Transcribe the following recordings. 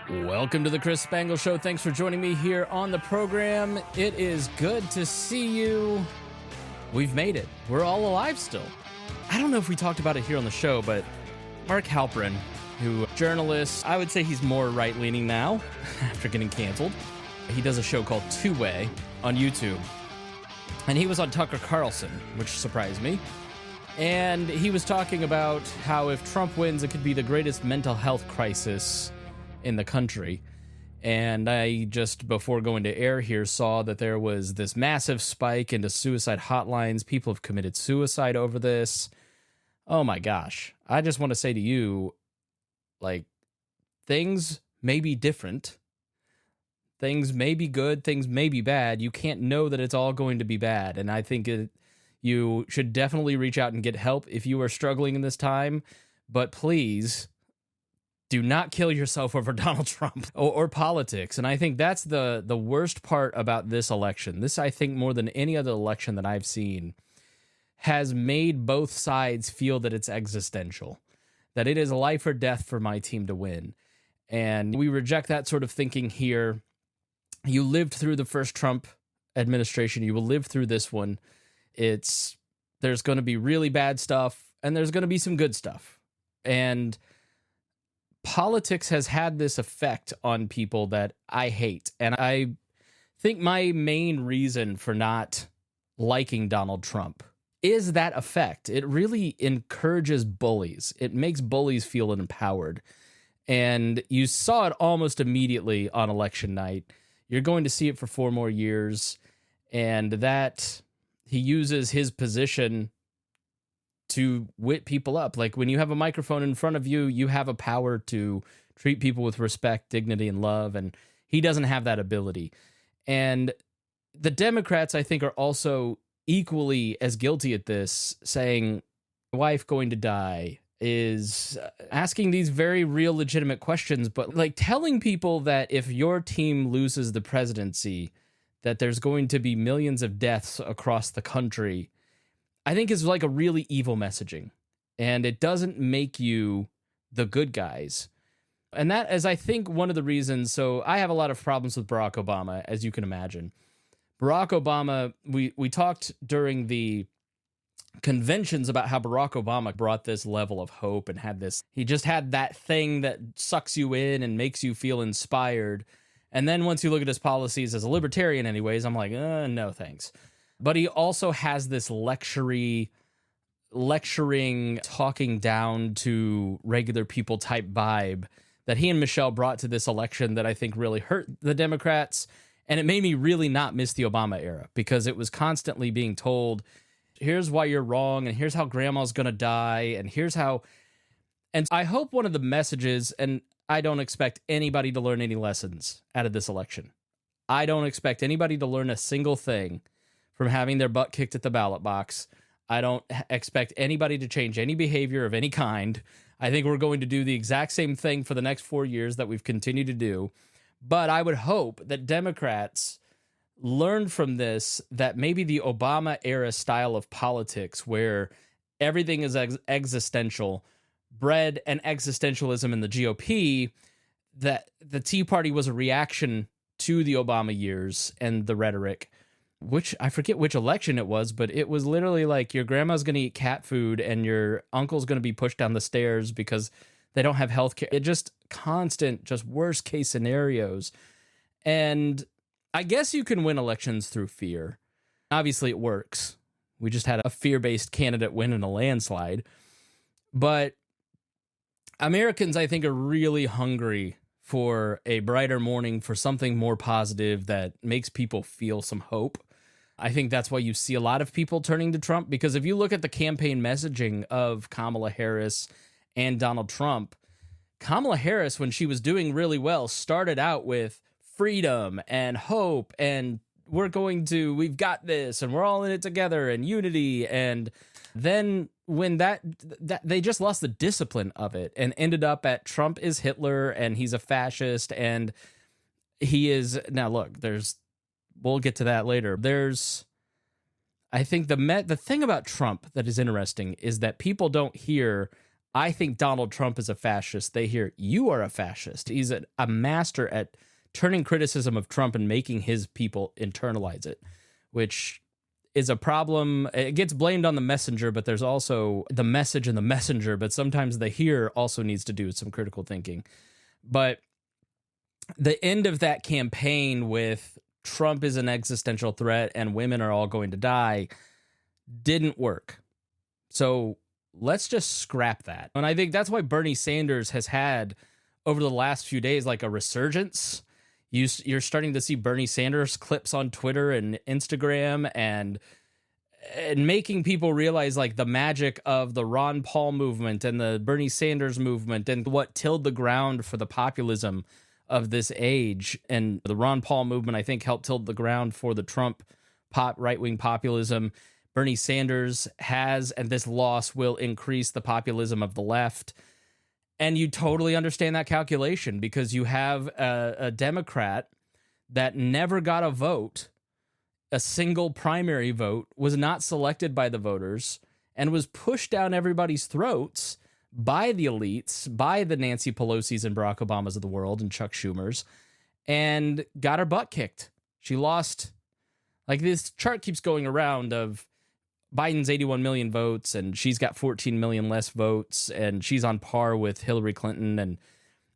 Welcome to the Chris Spangle Show. Thanks for joining me here on the program. It is good to see you. We've made it. We're all alive still. I don't know if we talked about it here on the show, but Mark Halperin, who journalist, I would say he's more right-leaning now after getting canceled. He does a show called Two Way on YouTube. And he was on Tucker Carlson, which surprised me. And he was talking about how if Trump wins, it could be the greatest mental health crisis in the country. And I just, before going to air here, saw that there was this massive spike into suicide hotlines. People have committed suicide over this. Oh my gosh. I just want to say to you, like, things may be different. Things may be good. Things may be bad. You can't know that it's all going to be bad. And I think you should definitely reach out and get help if you are struggling in this time. But please, do not kill yourself over Donald Trump or politics. And I think that's the worst part about this election. This, I think, more than any other election that I've seen, has made both sides feel that it's existential, that it is life or death for my team to win. And we reject that sort of thinking here. You lived through the first Trump administration. You will live through this one. There's going to be really bad stuff, and there's going to be some good stuff. And politics has had this effect on people that I hate. And I think my main reason for not liking Donald Trump is that effect. It really encourages bullies. It makes bullies feel empowered. And you saw it almost immediately on election night. You're going to see it for 4 more years. And that he uses his position to whip people up. Like, when you have a microphone in front of you, you have a power to treat people with respect, dignity, and love, and he doesn't have that ability. And the Democrats, I think, are also equally as guilty at this, saying, wife going to die, is asking these very real, legitimate questions, but like telling people that if your team loses the presidency, that there's going to be millions of deaths across the country, I think is like a really evil messaging, and it doesn't make you the good guys. And that is, I think, one of the reasons. So I have a lot of problems with Barack Obama, as you can imagine. Barack Obama, we talked during the conventions about how Barack Obama brought this level of hope and he just had that thing that sucks you in and makes you feel inspired. And then once you look at his policies as a libertarian anyways, I'm like, no thanks. But he also has this lecturing, talking down to regular people type vibe that he and Michelle brought to this election that I think really hurt the Democrats. And it made me really not miss the Obama era, because it was constantly being told, here's why you're wrong, and here's how grandma's going to die, and here's how... And I hope one of the messages, and I don't expect anybody to learn any lessons out of this election. I don't expect anybody to learn a single thing from having their butt kicked at the ballot box. I don't expect anybody to change any behavior of any kind. I think we're going to do the exact same thing for the next 4 years that we've continued to do. But I would hope that Democrats learn from this, that maybe the Obama era style of politics, where everything is existential, bred an existentialism in the GOP, that the Tea Party was a reaction to the Obama years and the rhetoric, which I forget which election it was, but it was literally like, your grandma's going to eat cat food and your uncle's going to be pushed down the stairs because they don't have health care. It just constant, just worst case scenarios. And I guess you can win elections through fear. Obviously it works. We just had a fear-based candidate win in a landslide. But Americans, I think, are really hungry for a brighter morning, for something more positive that makes people feel some hope. I think that's why you see a lot of people turning to Trump, because if you look at the campaign messaging of Kamala Harris and Donald Trump, Kamala Harris, when she was doing really well, started out with freedom and hope and we've got this and we're all in it together and unity. And then when that they just lost the discipline of it and ended up at Trump is Hitler and he's a fascist and he is... Now look, we'll get to that later. I think the thing about Trump that is interesting is that people don't hear I think Donald Trump is a fascist, they hear you are a fascist. He's a master at turning criticism of Trump and making his people internalize it, which is a problem. It gets blamed on the messenger, but there's also the message and the messenger, but sometimes the hearer also needs to do some critical thinking. But the end of that campaign with Trump is an existential threat and women are all going to die didn't work. So let's just scrap that. And I think that's why Bernie Sanders has had, over the last few days, like a resurgence. You're starting to see Bernie Sanders clips on Twitter and Instagram and making people realize like the magic of the Ron Paul movement and the Bernie Sanders movement and what tilled the ground for the populism of this age. And the Ron Paul movement, I think, helped till the ground for the Trump right-wing populism. Bernie Sanders has, and this loss will increase the populism of the left. And you totally understand that calculation because you have a Democrat that never got a vote, a single primary vote, was not selected by the voters, and was pushed down everybody's throats by the elites, by the Nancy Pelosi's and Barack Obamas of the world and Chuck Schumer's, and got her butt kicked. She lost. Like, this chart keeps going around of Biden's 81 million votes and she's got 14 million less votes and she's on par with Hillary Clinton. And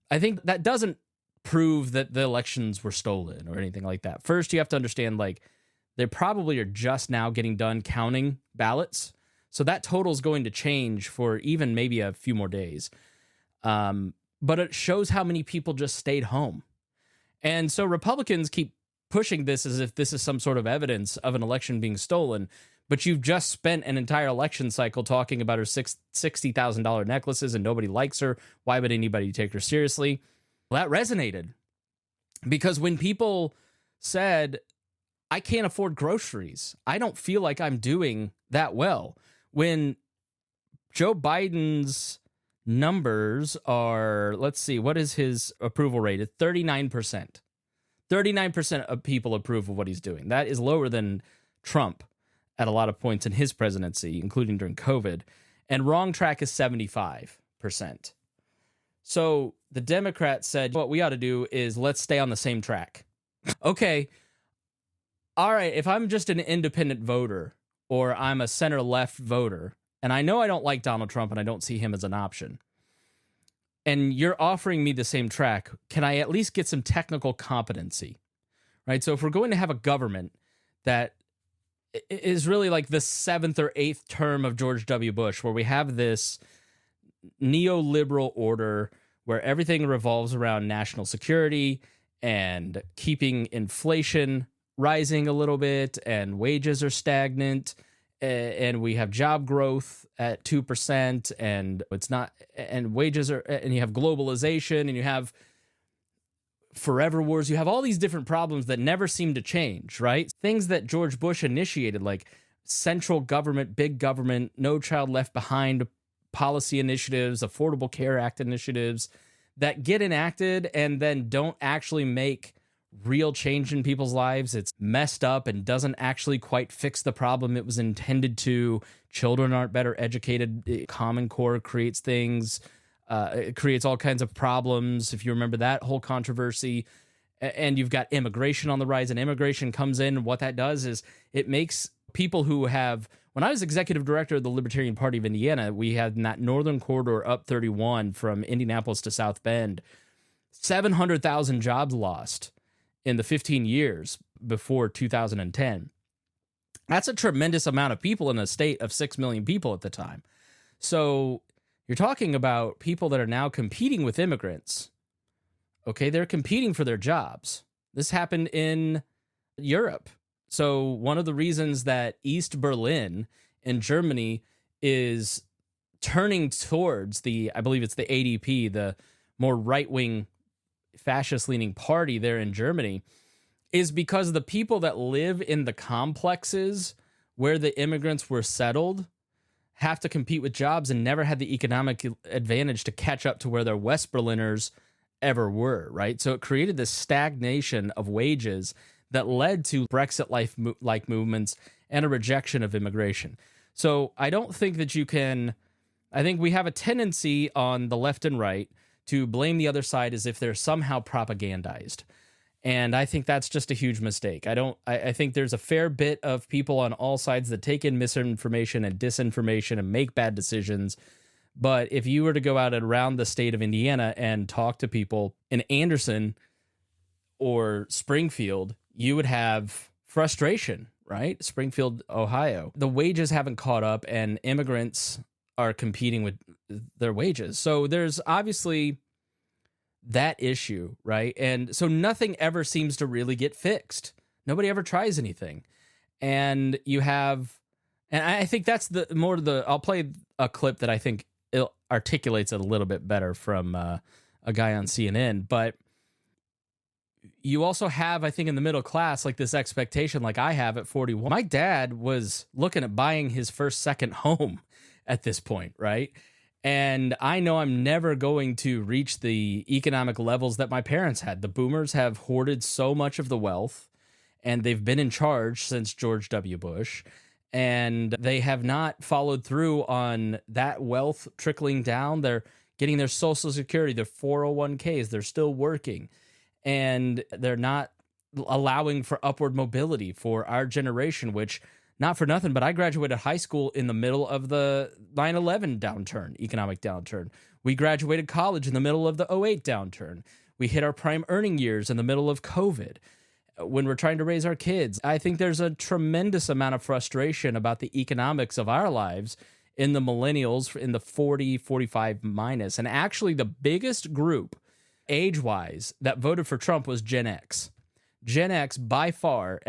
I think that doesn't prove that the elections were stolen or anything like that. First, you have to understand, like, they probably are just now getting done counting ballots. So that total is going to change for even maybe a few more days. But it shows how many people just stayed home. And so Republicans keep pushing this as if this is some sort of evidence of an election being stolen. But you've just spent an entire election cycle talking about her $60,000 necklaces and nobody likes her. Why would anybody take her seriously? Well, that resonated because when people said, I can't afford groceries, I don't feel like I'm doing that well. When Joe Biden's numbers are, let's see, what is his approval rate? It's 39%. 39% of people approve of what he's doing. That is lower than Trump at a lot of points in his presidency, including during COVID. And wrong track is 75%. So the Democrats said, what we ought to do is let's stay on the same track. Okay. All right. If I'm just an independent voter or I'm a center-left voter, and I know I don't like Donald Trump and I don't see him as an option, and you're offering me the same track, can I at least get some technical competency? Right? So if we're going to have a government that is really like the 7th or 8th term of George W. Bush, where we have this neoliberal order where everything revolves around national security and keeping inflation rising a little bit and wages are stagnant and we have job growth at 2% and it's not, and wages are, and you have globalization and you have forever wars, you have all these different problems that never seem to change, right? Things that George Bush initiated, like central government, big government, No Child Left Behind policy initiatives, Affordable Care Act initiatives that get enacted and then don't actually make real change in people's lives. It's messed up and doesn't actually quite fix the problem it was intended to. Children aren't better educated. Common Core creates things. It creates all kinds of problems. If you remember that whole controversy, and you've got immigration on the rise, and immigration comes in, and what that does is it makes people who have, when I was executive director of the Libertarian Party of Indiana, we had in that northern corridor up 31 from Indianapolis to South Bend, 700,000 jobs lost in the 15 years before 2010. That's a tremendous amount of people in a state of 6 million people at the time. So you're talking about people that are now competing with immigrants. Okay, they're competing for their jobs. This happened in Europe. So one of the reasons that East Berlin in Germany is turning towards I believe it's the ADP, the more right-wing fascist-leaning party there in Germany, is because the people that live in the complexes where the immigrants were settled have to compete with jobs and never had the economic advantage to catch up to where their West Berliners ever were, right? So it created this stagnation of wages that led to Brexit-like movements and a rejection of immigration. So I don't think that you can I think we have a tendency on the left and right to blame the other side as if they're somehow propagandized. And I think that's just a huge mistake. I think there's a fair bit of people on all sides that take in misinformation and disinformation and make bad decisions. But if you were to go out around the state of Indiana and talk to people in Anderson or Springfield, you would have frustration, right? Springfield, Ohio. The wages haven't caught up and immigrants are competing with their wages. So there's obviously that issue, right? And so nothing ever seems to really get fixed. Nobody ever tries anything. And you have, and I think that's I'll play a clip that I think it articulates it a little bit better from a guy on CNN. But you also have, I think, in the middle class, like this expectation, like I have at 41. My dad was looking at buying his second home at this point, right? And I know I'm never going to reach the economic levels that my parents had. The boomers have hoarded so much of the wealth, and they've been in charge since George W. Bush, and they have not followed through on that wealth trickling down. They're getting their Social Security, their 401ks. They're still working, and they're not allowing for upward mobility for our generation, which, not for nothing, but I graduated high school in the middle of the 9/11 downturn, economic downturn. We graduated college in the middle of the '08 downturn. We hit our prime earning years in the middle of COVID when we're trying to raise our kids. I think there's a tremendous amount of frustration about the economics of our lives in the millennials, in the 40, 45 minus. And actually the biggest group age-wise that voted for Trump was Gen X. Gen X, by far,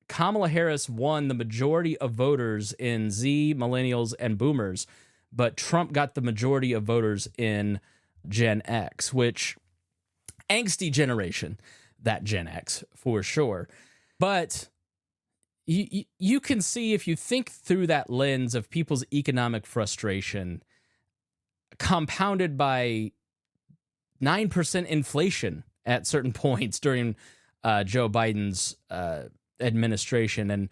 Kamala Harris won the majority of voters in Z, millennials, and boomers, but Trump got the majority of voters in Gen X, which angsty generation, that Gen X for sure. But you can see, if you think through that lens of people's economic frustration, compounded by 9% inflation at certain points during Joe Biden's administration. And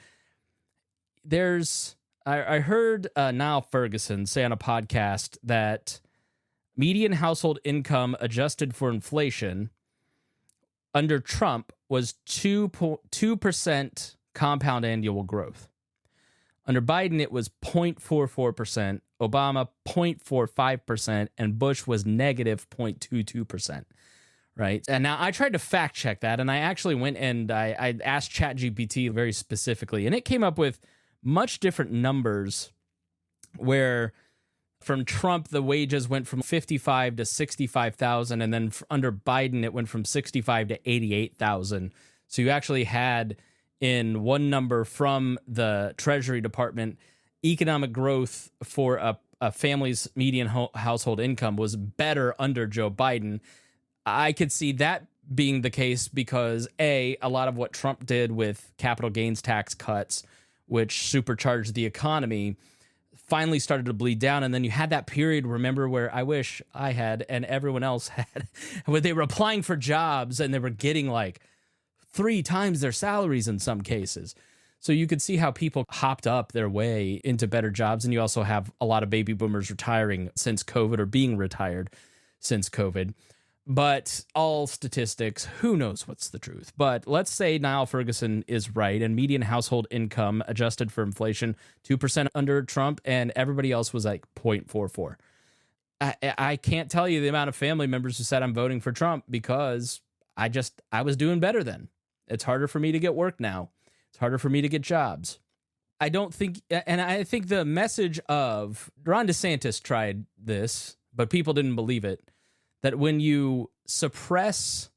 I heard Niall Ferguson say on a podcast that median household income adjusted for inflation under Trump was 2% compound annual growth. Under Biden, it was 0.44%, Obama 0.45%, and Bush was negative 0.22%. Right. And now I tried to fact check that, and I actually went and I asked ChatGPT very specifically, and it came up with much different numbers where from Trump, the wages went from 55 to 65,000. And then under Biden, it went from 65 to 88,000. So you actually had in one number from the Treasury Department, economic growth for a family's median household income was better under Joe Biden. I could see that being the case because a lot of what Trump did with capital gains tax cuts, which supercharged the economy, finally started to bleed down. And then you had that period, remember, where I wish I had and everyone else had, where they were applying for jobs and they were getting like 3 times their salaries in some cases. So you could see how people hopped up their way into better jobs. And you also have a lot of baby boomers retiring since COVID or being retired since COVID. But all statistics, who knows what's the truth? But let's say Niall Ferguson is right, and median household income adjusted for inflation, 2% under Trump, and everybody else was like 0.44. I can't tell you the amount of family members who said I'm voting for Trump because I was doing better then. It's harder for me to get work now. It's harder for me to get jobs. I think the message of Ron DeSantis tried this, but people didn't believe it, that when you suppress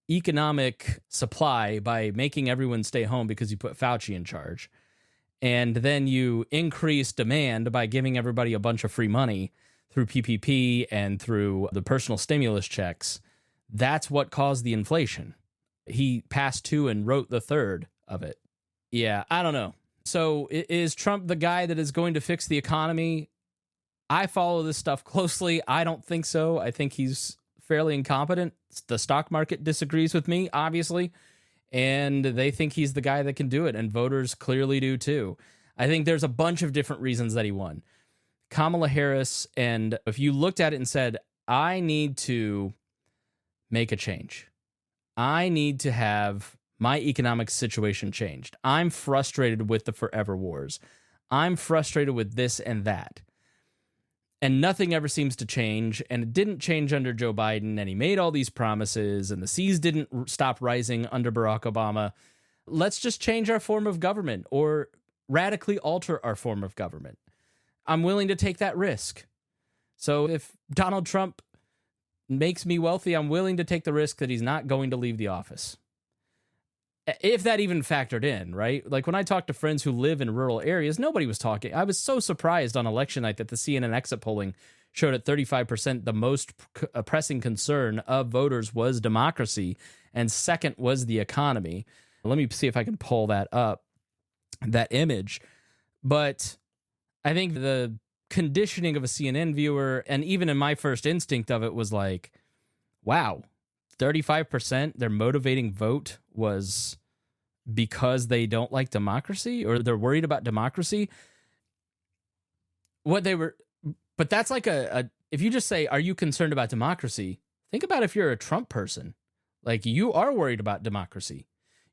economic supply by making everyone stay home because you put Fauci in charge, and then you increase demand by giving everybody a bunch of free money through PPP and through the personal stimulus checks, that's what caused the inflation. He passed 2 and wrote the 3rd of it. Yeah, I don't know. So is Trump the guy that is going to fix the economy? I follow this stuff closely. I don't think so. I think he's fairly incompetent. The stock market disagrees with me, obviously, and they think he's the guy that can do it, and voters clearly do too. I think there's a bunch of different reasons that he won. Kamala Harris, and if you looked at it and said, I need to make a change, I need to have my economic situation changed, I'm frustrated with the forever wars, I'm frustrated with this and that, and nothing ever seems to change, and it didn't change under Joe Biden, and he made all these promises, and the seas didn't stop rising under Barack Obama. Let's just change our form of government or radically alter our form of government. I'm willing to take that risk. So if Donald Trump makes me wealthy, I'm willing to take the risk that he's not going to leave the office. If that even factored in, right? Like when I talk to friends who live in rural areas, nobody was talking. I was so surprised on election night that the CNN exit polling showed at 35% the most pressing concern of voters was democracy, and second was the economy. Let me see if I can pull that up, that image. But I think the conditioning of a CNN viewer, and even in my first instinct of it, was like, wow, 35%, their motivating vote was because they don't like democracy or they're worried about democracy. But that's like if you just say, are you concerned about democracy? Think about if you're a Trump person. Like, you are worried about democracy.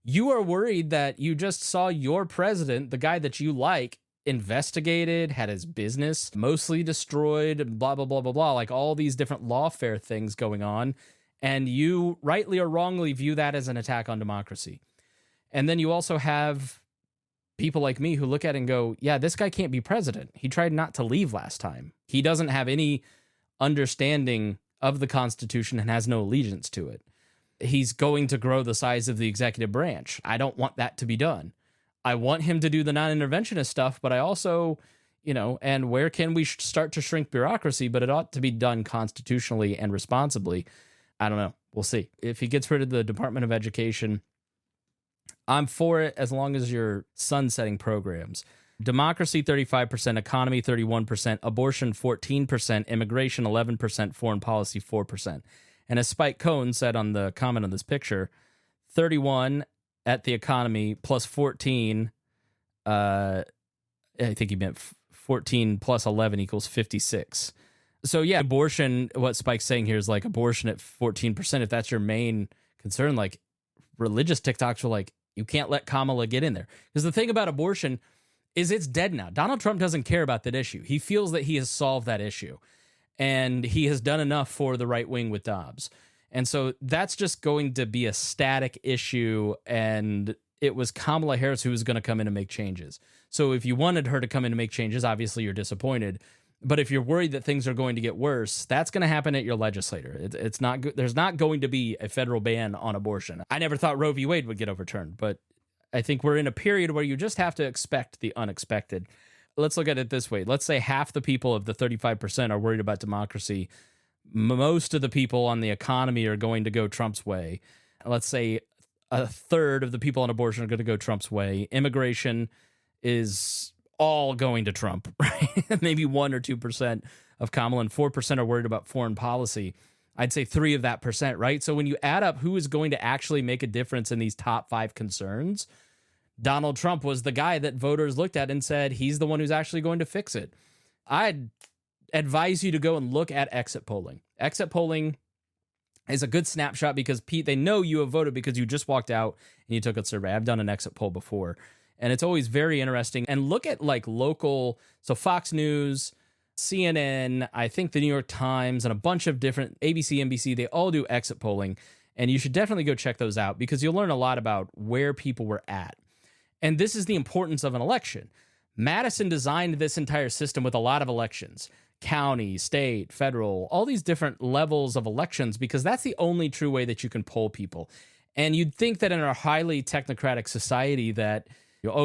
You are worried that you just saw your president, the guy that you like, investigated, had his business mostly destroyed, blah, blah, blah, blah, blah, like all these different lawfare things going on. And you rightly or wrongly view that as an attack on democracy. And then you also have people like me who look at it and go, yeah, this guy can't be president. He tried not to leave last time. He doesn't have any understanding of the Constitution and has no allegiance to it. He's going to grow the size of the executive branch. I don't want that to be done. I want him to do the non-interventionist stuff, but I also, and where can we start to shrink bureaucracy? But it ought to be done constitutionally and responsibly. I don't know. We'll see. If he gets rid of the Department of Education, I'm for it as long as you're sunsetting programs. Democracy, 35%, economy, 31%, abortion, 14%, immigration, 11%, foreign policy, 4%. And as Spike Cohn said on the comment on this picture, 31 at the economy plus 14, I think he meant 14 plus 11 equals 56. So yeah, abortion, what Spike's saying here is like abortion at 14%. If that's your main concern, like religious TikToks are like, you can't let Kamala get in there. Because the thing about abortion is it's dead now. Donald Trump doesn't care about that issue. He feels that he has solved that issue. And he has done enough for the right wing with Dobbs. And so that's just going to be a static issue. And it was Kamala Harris who was going to come in and make changes. So if you wanted her to come in and make changes, obviously you're disappointed. But if you're worried that things are going to get worse, that's going to happen at your legislator. It's not good. There's not going to be a federal ban on abortion. I never thought Roe v. Wade would get overturned, but I think we're in a period where you just have to expect the unexpected. Let's look at it this way. Let's say half the people of the 35% are worried about democracy. Most of the people on the economy are going to go Trump's way. Let's say a third of the people on abortion are going to go Trump's way. Immigration is all going to Trump, right? Maybe 1 or 2% of Kamala, and 4% are worried about foreign policy. I'd say 3 of that percent, right? So when you add up who is going to actually make a difference in these top 5 concerns, Donald Trump was the guy that voters looked at and said, he's the one who's actually going to fix it. I'd advise you to go and look at exit polling. Exit polling is a good snapshot because, Pete, they know you have voted because you just walked out and you took a survey. I've done an exit poll before. And it's always very interesting. And look at like local, so Fox News, CNN, I think the New York Times, and a bunch of different, ABC, NBC, they all do exit polling. And you should definitely go check those out because you'll learn a lot about where people were at. And this is the importance of an election. Madison designed this entire system with a lot of elections, county, state, federal, all these different levels of elections, because that's the only true way that you can poll people. And you'd think that in our highly technocratic society that,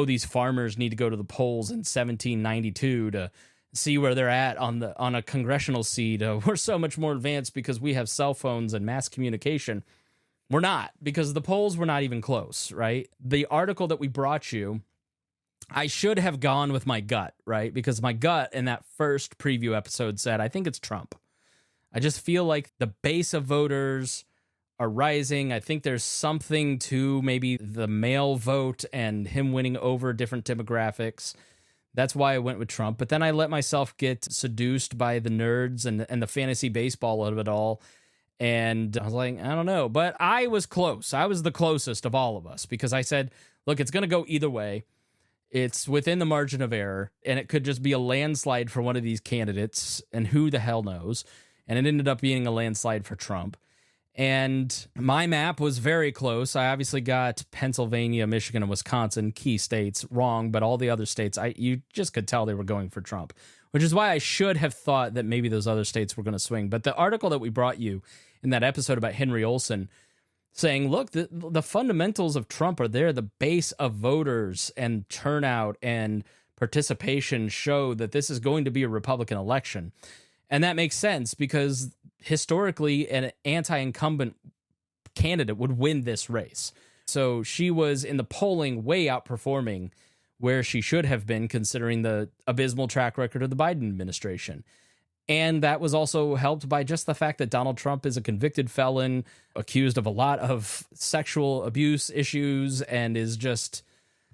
these farmers need to go to the polls in 1792 to see where they're at on a congressional seat. We're so much more advanced because we have cell phones and mass communication. We're not, because the polls were not even close, right? The article that we brought you, I should have gone with my gut, right? Because my gut in that first preview episode said, I think it's Trump. I just feel like the base of voters are rising. I think there's something to maybe the male vote and him winning over different demographics That's why I went with Trump. But then I let myself get seduced by the nerds and the fantasy baseball of it all. And I was like, I don't know. But I was close. I was the closest of all of us because I said, look, it's going to go either way. It's within the margin of error, and it could just be a landslide for one of these candidates, and who the hell knows? And it ended up being a landslide for Trump. And my map was very close. I obviously got Pennsylvania, Michigan, and Wisconsin, key states, wrong, but all the other states, you just could tell they were going for Trump, which is why I should have thought that maybe those other states were going to swing. But the article that we brought you in that episode about Henry Olsen saying, look, the fundamentals of Trump are there. The base of voters and turnout and participation show that this is going to be a Republican election. And that makes sense because historically an anti-incumbent candidate would win this race. So she was in the polling way outperforming where she should have been considering the abysmal track record of the Biden administration. And that was also helped by just the fact that Donald Trump is a convicted felon, accused of a lot of sexual abuse issues, and is just,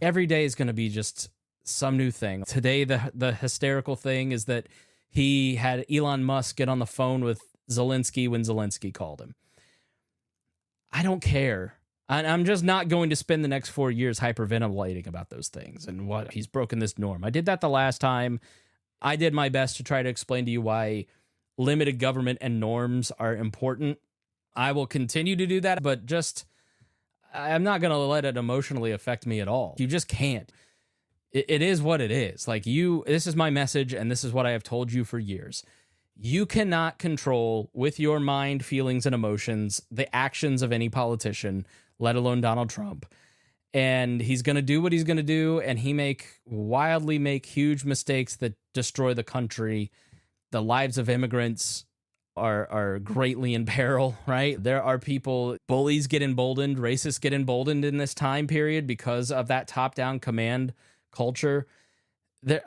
every day is going to be just some new thing. Today, the hysterical thing is that he had Elon Musk get on the phone with Zelensky when Zelensky called him. I don't care. I'm just not going to spend the next 4 years hyperventilating about those things and what he's broken this norm. I did that the last time. I did my best to try to explain to you why limited government and norms are important. I will continue to do that, but just, I'm not going to let it emotionally affect me at all. You just can't. It is what it is. Like this is my message, and this is what I have told you for years. You cannot control with your mind, feelings, and emotions the actions of any politician, let alone Donald Trump. And he's going to do what he's going to do, and he wildly make huge mistakes that destroy the country. The lives of immigrants are greatly in peril, right? There are bullies get emboldened, racists get emboldened in this time period because of that top-down command culture.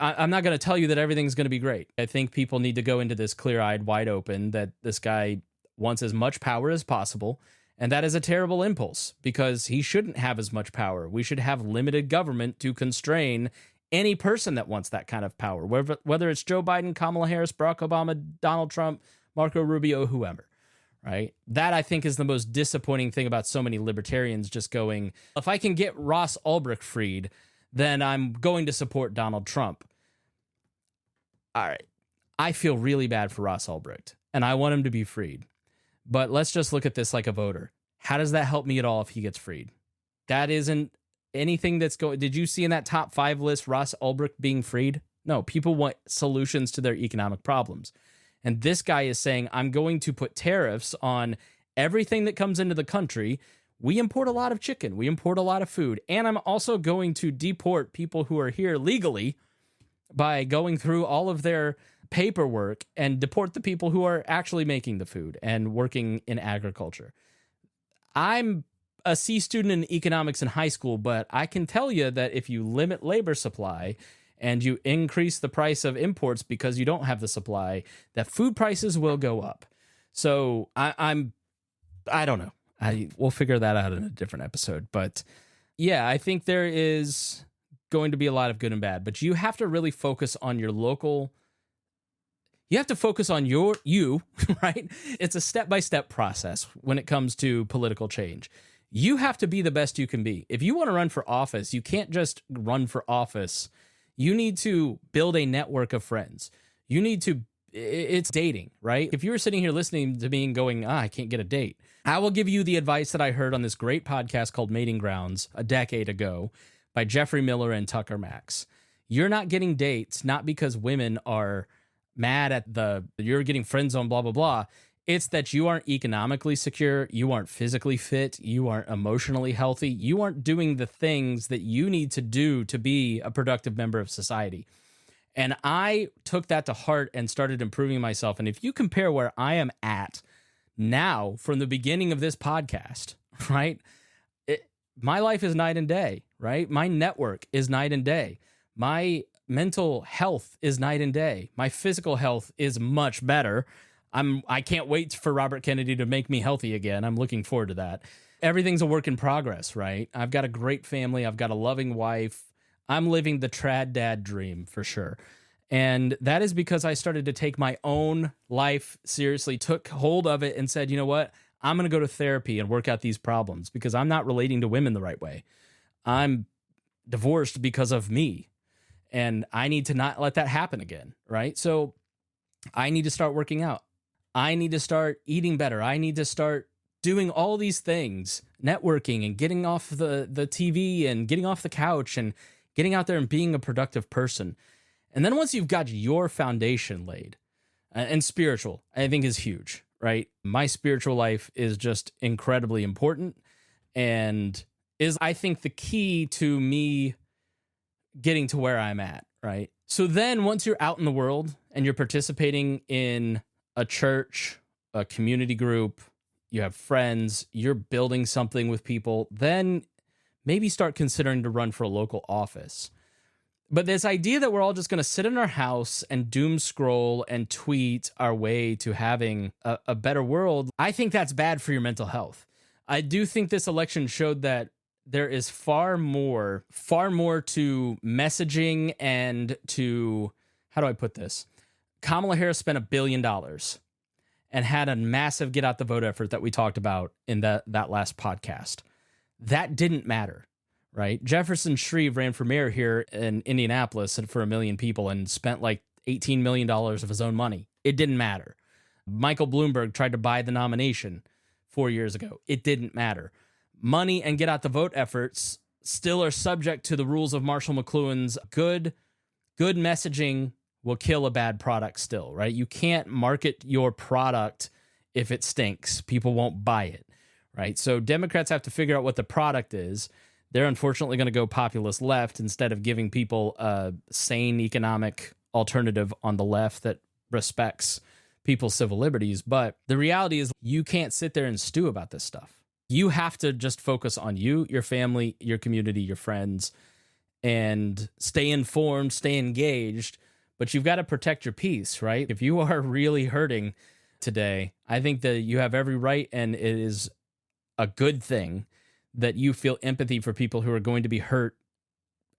I'm not going to tell you that everything's going to be great. I think people need to go into this clear-eyed, wide open, that this guy wants as much power as possible. And that is a terrible impulse because he shouldn't have as much power. We should have limited government to constrain any person that wants that kind of power, whether it's Joe Biden, Kamala Harris, Barack Obama, Donald Trump, Marco Rubio, whoever, right? That, I think, is the most disappointing thing about so many libertarians just going, if I can get Ross Ulbricht freed, then I'm going to support Donald Trump. All right. I feel really bad for Ross Ulbricht, and I want him to be freed. But let's just look at this like a voter. How does that help me at all if he gets freed? That isn't anything that's going... Did you see in that top 5 list Ross Ulbricht being freed? No, people want solutions to their economic problems. And this guy is saying, I'm going to put tariffs on everything that comes into the country. We import a lot of chicken. We import a lot of food. And I'm also going to deport people who are here legally by going through all of their paperwork and deport the people who are actually making the food and working in agriculture. I'm a C student in economics in high school, but I can tell you that if you limit labor supply and you increase the price of imports because you don't have the supply, that food prices will go up. So I don't know. We'll figure that out in a different episode. But yeah, I think there is going to be a lot of good and bad, but you have to really focus on your local. You have to focus on you, right? It's a step-by-step process when it comes to political change. You have to be the best you can be. If you want to run for office, you can't just run for office. You need to build a network of friends. You need to, it's dating, right? If you were sitting here listening to me and going, I can't get a date, I will give you the advice that I heard on this great podcast called Mating Grounds a decade ago by Jeffrey Miller and Tucker Max. You're not getting dates, not because women are mad at you're getting friend zone, blah, blah, blah. It's that you aren't economically secure, you aren't physically fit, you aren't emotionally healthy, you aren't doing the things that you need to do to be a productive member of society. And I took that to heart and started improving myself. And if you compare where I am at now from the beginning of this podcast, right? My life is night and day, right? My network is night and day. My mental health is night and day. My physical health is much better. I can't wait for Robert Kennedy to make me healthy again. I'm looking forward to that. Everything's a work in progress, right? I've got a great family. I've got a loving wife. I'm living the trad dad dream for sure. And that is because I started to take my own life seriously, took hold of it and said, you know what? I'm going to go to therapy and work out these problems because I'm not relating to women the right way. I'm divorced because of me. And I need to not let that happen again, right? So I need to start working out. I need to start eating better. I need to start doing all these things, networking and getting off the TV and getting off the couch and getting out there and being a productive person. And then once you've got your foundation laid, and spiritual, I think is huge, right? My spiritual life is just incredibly important and is, I think, the key to me getting to where I'm at, right? So then once you're out in the world and you're participating in a church, a community group, you have friends, you're building something with people, then maybe start considering to run for a local office. But this idea that we're all just going to sit in our house and doom scroll and tweet our way to having a better world, I think that's bad for your mental health. I do think this election showed that there is far more to messaging and to, how do I put this? Kamala Harris spent $1 billion and had a massive get out the vote effort that we talked about in that last podcast. That didn't matter, right? Jefferson Shreve ran for mayor here in Indianapolis for 1 million people and spent like $18 million of his own money. It didn't matter. Michael Bloomberg tried to buy the nomination 4 years ago. It didn't matter. Money and get out the vote efforts still are subject to the rules of Marshall McLuhan's good messaging will kill a bad product still, right? You can't market your product if it stinks. People won't buy it, right? So Democrats have to figure out what the product is. They're unfortunately going to go populist left instead of giving people a sane economic alternative on the left that respects people's civil liberties. But the reality is you can't sit there and stew about this stuff. You have to just focus on you, your family, your community, your friends, and stay informed, stay engaged. But you've got to protect your peace, right? If you are really hurting today, I think that you have every right, and it is a good thing that you feel empathy for people who are going to be hurt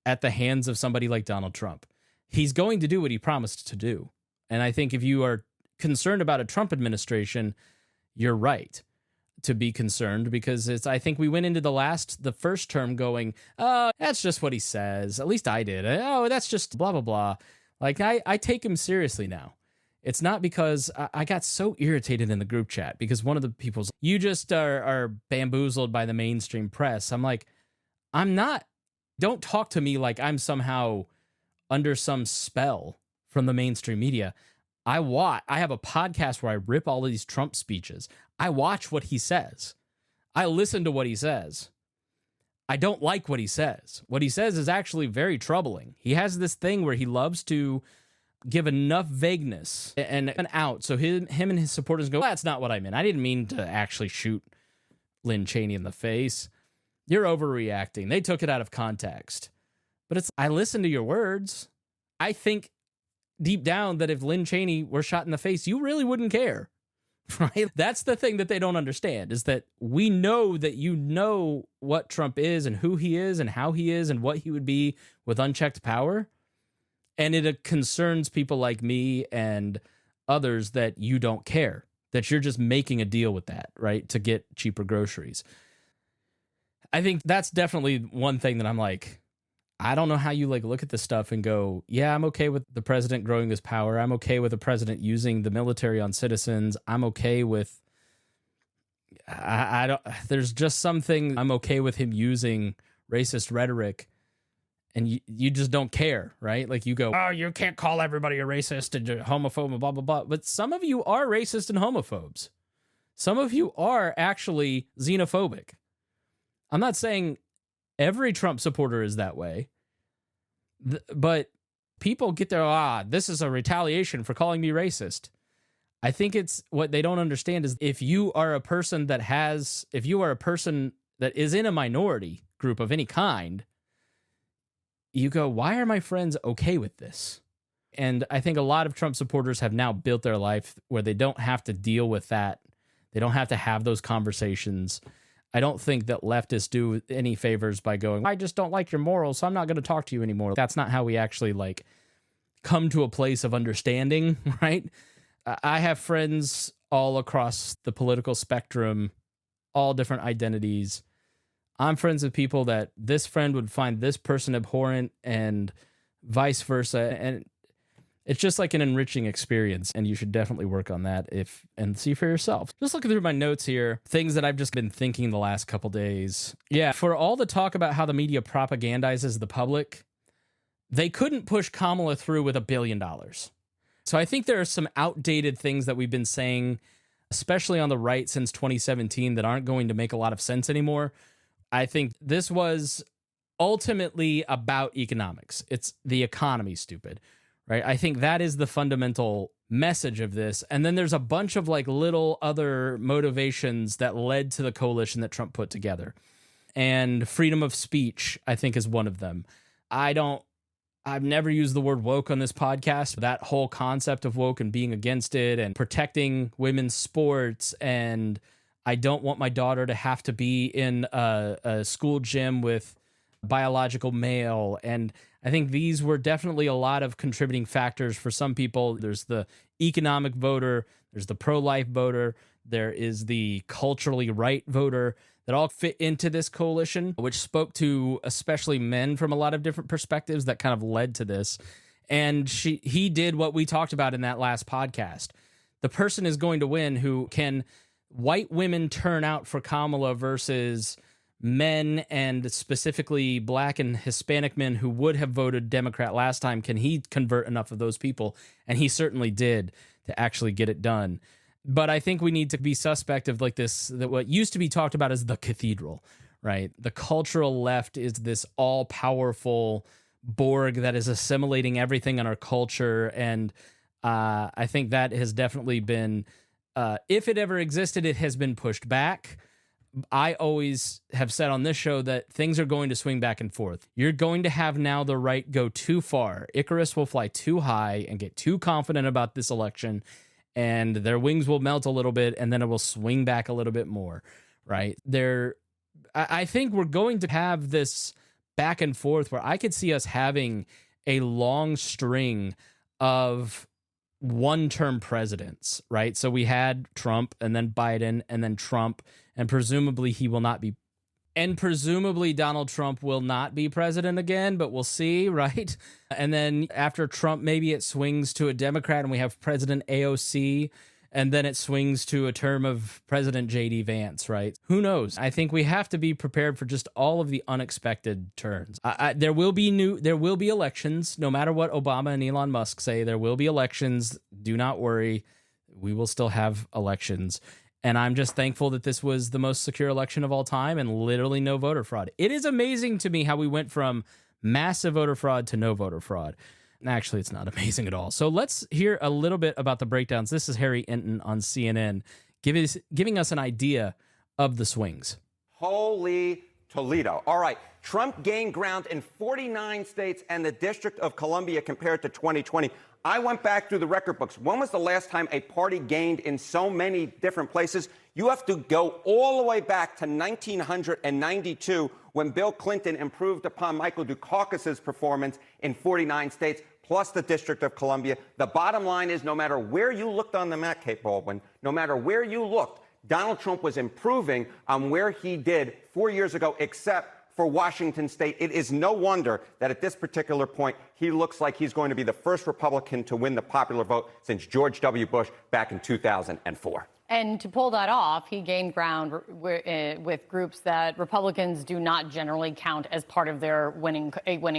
at the hands of somebody like Donald Trump. He's going to do what he promised to do. And I think if you are concerned about a Trump administration, you're right to be concerned, because I think we went into the first term going, oh, that's just what he says. At least I did. Oh, that's just blah, blah, blah. Like, I take him seriously now. It's not because I got so irritated in the group chat because one of the people's, you just are bamboozled by the mainstream press. I'm like, I'm not. Don't talk to me like I'm somehow under some spell from the mainstream media. I have a podcast where I rip all of these Trump speeches. I watch what he says. I listen to what he says. I don't like what he says. What he says is actually very troubling. He has this thing where he loves to give enough vagueness and an out. So him and his supporters go, that's not what I meant. I didn't mean to actually shoot Lynn Cheney in the face. You're overreacting. They took it out of context. But I listen to your words. I think deep down that if Lynn Cheney were shot in the face, you really wouldn't care. Right? That's the thing that they don't understand, is that we know that you know what Trump is and who he is and how he is and what he would be with unchecked power. And it concerns people like me and others that you don't care, that you're just making a deal with that, right, to get cheaper groceries. I think that's definitely one thing that I'm like, I don't know how you look at this stuff and go, yeah, I'm okay with the president growing his power. I'm okay with the president using the military on citizens. I'm okay with, I don't, there's just something I'm okay with him using racist rhetoric, and you just don't care, right? Like you go, oh, you can't call everybody a racist and homophobe and blah, blah, blah. But some of you are racist and homophobes. Some of you are actually xenophobic. I'm not saying every Trump supporter is that way, but people get their, this is a retaliation for calling me racist. I think it's what they don't understand is if you are a person that is in a minority group of any kind, you go, why are my friends okay with this? And I think a lot of Trump supporters have now built their life where they don't have to deal with that. They don't have to have those conversations. I don't think that leftists do any favors by going, I just don't like your morals, so I'm not going to talk to you anymore. That's not how we actually like come to a place of understanding, right? I have friends all across the political spectrum, all different identities. I'm friends with people that this friend would find this person abhorrent and vice versa. And it's just like an enriching experience. And you should definitely work on that and see for yourself. Just looking through my notes here, things that I've just been thinking the last couple days. Yeah, for all the talk about how the media propagandizes the public, they couldn't push Kamala through with $1 billion. So I think there are some outdated things that we've been saying, especially on the right since 2017, that aren't going to make a lot of sense anymore. I think this was ultimately about economics. It's the economy, stupid, right? I think that is the fundamental message of this. And then there's a bunch of like little other motivations that led to the coalition that Trump put together. And freedom of speech, I think, is one of them. I've never used the word woke on this podcast. That whole concept of woke and being against it and protecting women's sports, and I don't want my daughter to have to be in a school gym with biological male. And I think these were definitely a lot of contributing factors for some people. There's the economic voter, there's the pro-life voter, there is the culturally right voter that all fit into this coalition, which spoke to especially men from a lot of different perspectives that kind of led to this. And he did what we talked about in that last podcast. The person is going to win who can white women turn out for Kamala versus men, and specifically black and Hispanic men who would have voted Democrat last time. Can he convert enough of those people? And he certainly did to actually get it done. But I think we need to be suspect of like this, that what used to be talked about as the cathedral, right? The cultural left is this all-powerful Borg that is assimilating everything in our culture. And I think that has definitely been, if it ever existed, it has been pushed back. I always have said on this show that things are going to swing back and forth. You're going to have now the right go too far. Icarus will fly too high and get too confident about this election, and their wings will melt a little bit, and then it will swing back a little bit more, right? I think we're going to have this back and forth where I could see us having a long string of one-term presidents, right? So we had Trump, and then Biden, and then Trump, and presumably he will not be. And presumably Donald Trump will not be president again, but we'll see, right? And then after Trump, maybe it swings to a Democrat and we have President AOC, and then it swings to a term of President J.D. Vance, right? Who knows? I think we have to be prepared for just all of the unexpected turns. There will be elections, no matter what Obama and Elon Musk say. There will be elections. Do not worry. We will still have elections. And I'm just thankful that this was the most secure election of all time and literally no voter fraud. It is amazing to me how we went from massive voter fraud to no voter fraud. Actually, it's not amazing at all. So let's hear a little bit about the breakdowns. This is Harry Enton on CNN giving us an idea of the swings. Holy Toledo. All right. Trump gained ground in 49 states and the District of Columbia compared to 2020. I went back through the record books. When was the last time a party gained in so many different places? You have to go all the way back to 1992 when Bill Clinton improved upon Michael Dukakis's performance in 49 states, plus the District of Columbia. The bottom line is no matter where you looked on the map, Kate Baldwin, no matter where you looked, Donald Trump was improving on where he did 4 years ago, except for Washington State. It is no wonder that at this particular point, he looks like he's going to be the first Republican to win the popular vote since George W. Bush back in 2004. And to pull that off, he gained ground with groups that Republicans do not generally count as part of their winning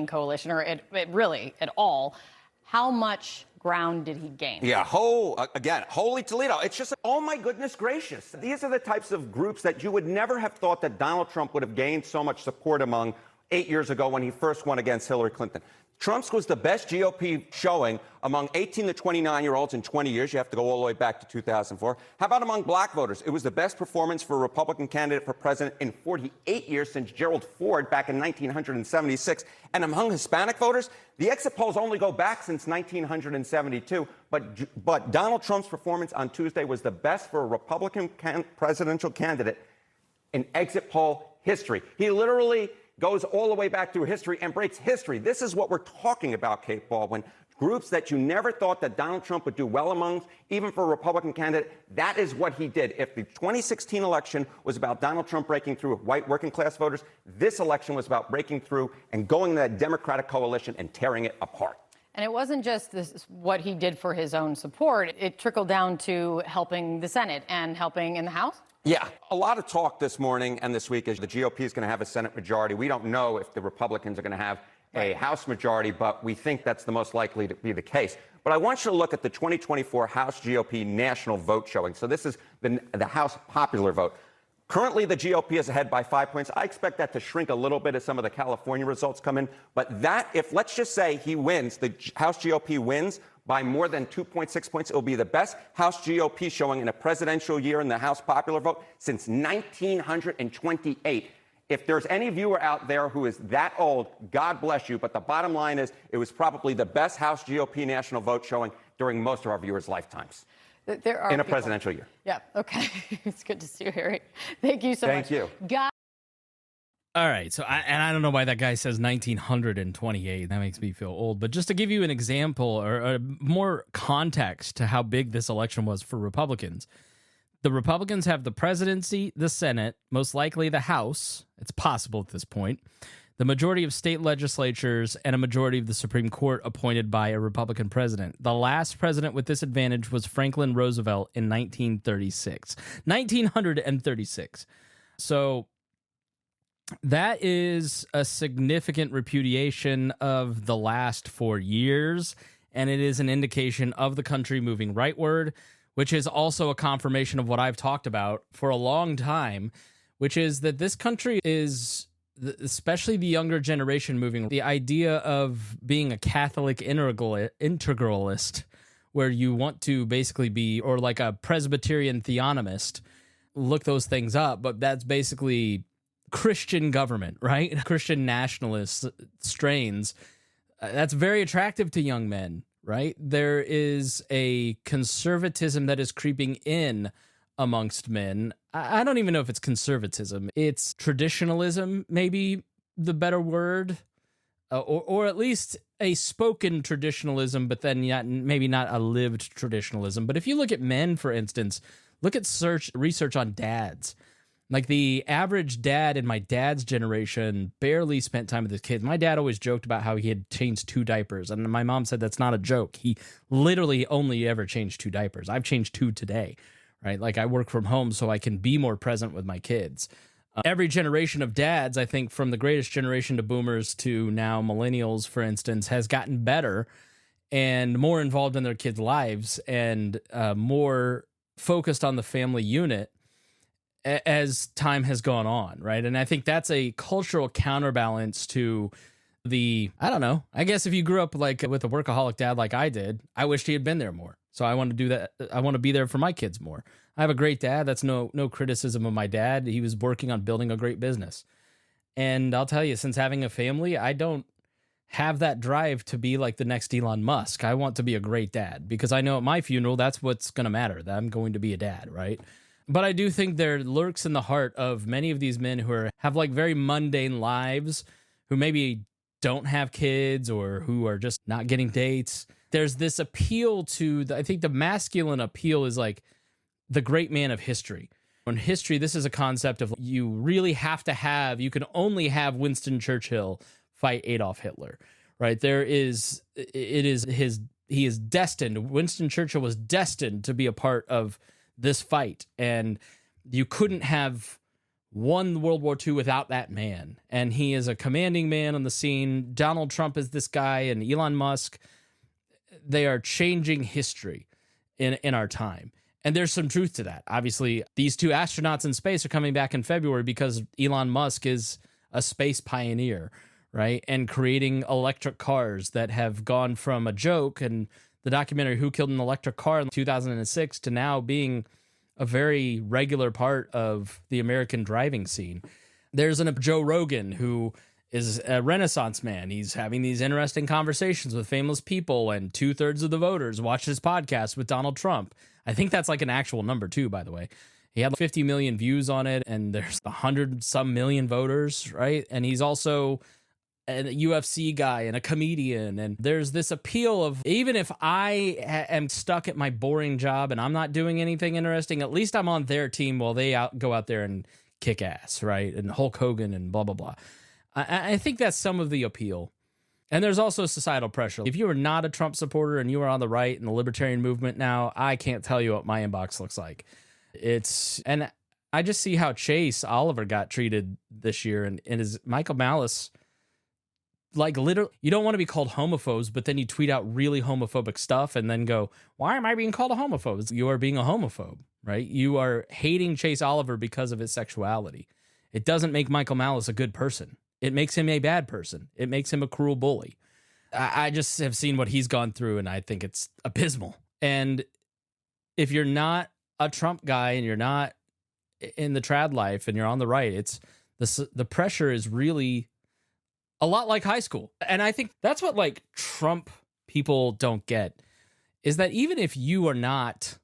coalition, or it really at all. How much ground did he gain? Yeah, holy Toledo. It's just, oh my goodness gracious. These are the types of groups that you would never have thought that Donald Trump would have gained so much support among 8 years ago when he first won against Hillary Clinton. Trump's was the best GOP showing among 18 to 29-year-olds in 20 years. You have to go all the way back to 2004. How about among black voters? It was the best performance for a Republican candidate for president in 48 years since Gerald Ford back in 1976. And among Hispanic voters, the exit polls only go back since 1972. But Donald Trump's performance on Tuesday was the best for a Republican presidential candidate in exit poll history. He literally goes all the way back through history and breaks history. This is what we're talking about, Kate Baldwin. Groups that you never thought that Donald Trump would do well amongst, even for a Republican candidate, that is what he did. If the 2016 election was about Donald Trump breaking through with white working class voters, this election was about breaking through and going to that Democratic coalition and tearing it apart. And it wasn't just what he did for his own support. It trickled down to helping the Senate and helping in the House. Yeah, a lot of talk this morning and this week is the GOP is going to have a Senate majority. We don't know if the Republicans are going to have a House majority, but we think that's the most likely to be the case. But I want you to look at the 2024 House GOP national vote showing. So this is the House popular vote. Currently, the GOP is ahead by 5 points. I expect that to shrink a little bit as some of the California results come in. But that, if let's just say he wins, the House GOP wins by more than 2.6 points, it will be the best House GOP showing in a presidential year in the House popular vote since 1928. If there's any viewer out there who is that old, God bless you. But the bottom line is it was probably the best House GOP national vote showing during most of our viewers' lifetimes. There are in a presidential year. Yeah, okay. It's good to see you, Harry. Thank you so much. Thank you. All right, so I don't know why that guy says 1928. That makes me feel old. But just to give you an example or more context to how big this election was for Republicans, the Republicans have the presidency, the Senate, most likely the House. It's possible at this point. The majority of state legislatures and a majority of the Supreme Court appointed by a Republican president. The last president with this advantage was Franklin Roosevelt in 1936. 1936. So that is a significant repudiation of the last 4 years, and it is an indication of the country moving rightward, which is also a confirmation of what I've talked about for a long time, which is that this country is, especially the younger generation moving, the idea of being a Catholic integralist, where you want to basically be, or like a Presbyterian theonomist, look those things up, but that's basically Christian government, right? Christian nationalist strains. That's very attractive to young men, right? There is a conservatism that is creeping in amongst men. I don't even know if it's conservatism. It's traditionalism, maybe the better word, or at least a spoken traditionalism, but then maybe not a lived traditionalism. But if you look at men, for instance, look at research on dads. Like the average dad in my dad's generation barely spent time with his kids. My dad always joked about how he had changed 2 diapers. And my mom said that's not a joke. He literally only ever changed 2 diapers. I've changed 2 today, right? Like I work from home so I can be more present with my kids. Every generation of dads, I think from the greatest generation to boomers to now millennials, for instance, has gotten better and more involved in their kids' lives and more focused on the family unit as time has gone on, right? And I think that's a cultural counterbalance to the, I don't know, I guess if you grew up like with a workaholic dad like I did, I wished he had been there more. So I want to do that. I want to be there for my kids more. I have a great dad. That's no criticism of my dad. He was working on building a great business. And I'll tell you, since having a family, I don't have that drive to be like the next Elon Musk. I want to be a great dad because I know at my funeral, that's what's going to matter, that I'm going to be a dad, right? But I do think there lurks in the heart of many of these men who have like very mundane lives, who maybe don't have kids or who are just not getting dates. There's this appeal to, I think the masculine appeal is like the great man of history. In history, this is a concept of you really have to have, you can only have Winston Churchill fight Adolf Hitler, right? He is destined, Winston Churchill was destined to be a part of this fight, and you couldn't have won World War II without that man. And he is a commanding man on the scene. Donald Trump is this guy, and Elon Musk. They are changing history in our time. And there's some truth to that. Obviously, these 2 astronauts in space are coming back in February because Elon Musk is a space pioneer, right? And creating electric cars that have gone from a joke and the documentary Who Killed an Electric Car in 2006 to now being a very regular part of the American driving scene. There's a Joe Rogan who is a Renaissance man. He's having these interesting conversations with famous people, and 2/3 of the voters watch his podcast with Donald Trump. I think that's like an actual number too, by the way. He had 50 million views on it, and there's 100-some million voters, right? And he's also a UFC guy and a comedian. And there's this appeal of, even if I am stuck at my boring job and I'm not doing anything interesting, at least I'm on their team while they go out there and kick ass, right? And Hulk Hogan and blah, blah, blah. I think that's some of the appeal. And there's also societal pressure. If you are not a Trump supporter and you are on the right in the libertarian movement now, I can't tell you what my inbox looks like. And I just see how Chase Oliver got treated this year, and is Michael Malice, like, literally, you don't want to be called homophobes, but then you tweet out really homophobic stuff and then go, why am I being called a homophobe? You are being a homophobe, right? You are hating Chase Oliver because of his sexuality. It doesn't make Michael Malice a good person. It makes him a bad person. It makes him a cruel bully. I just have seen what he's gone through, and I think it's abysmal. And if you're not a Trump guy and you're not in the trad life and you're on the right, it's the pressure is really a lot like high school. And I think that's what, like, Trump people don't get, is that even if you are not,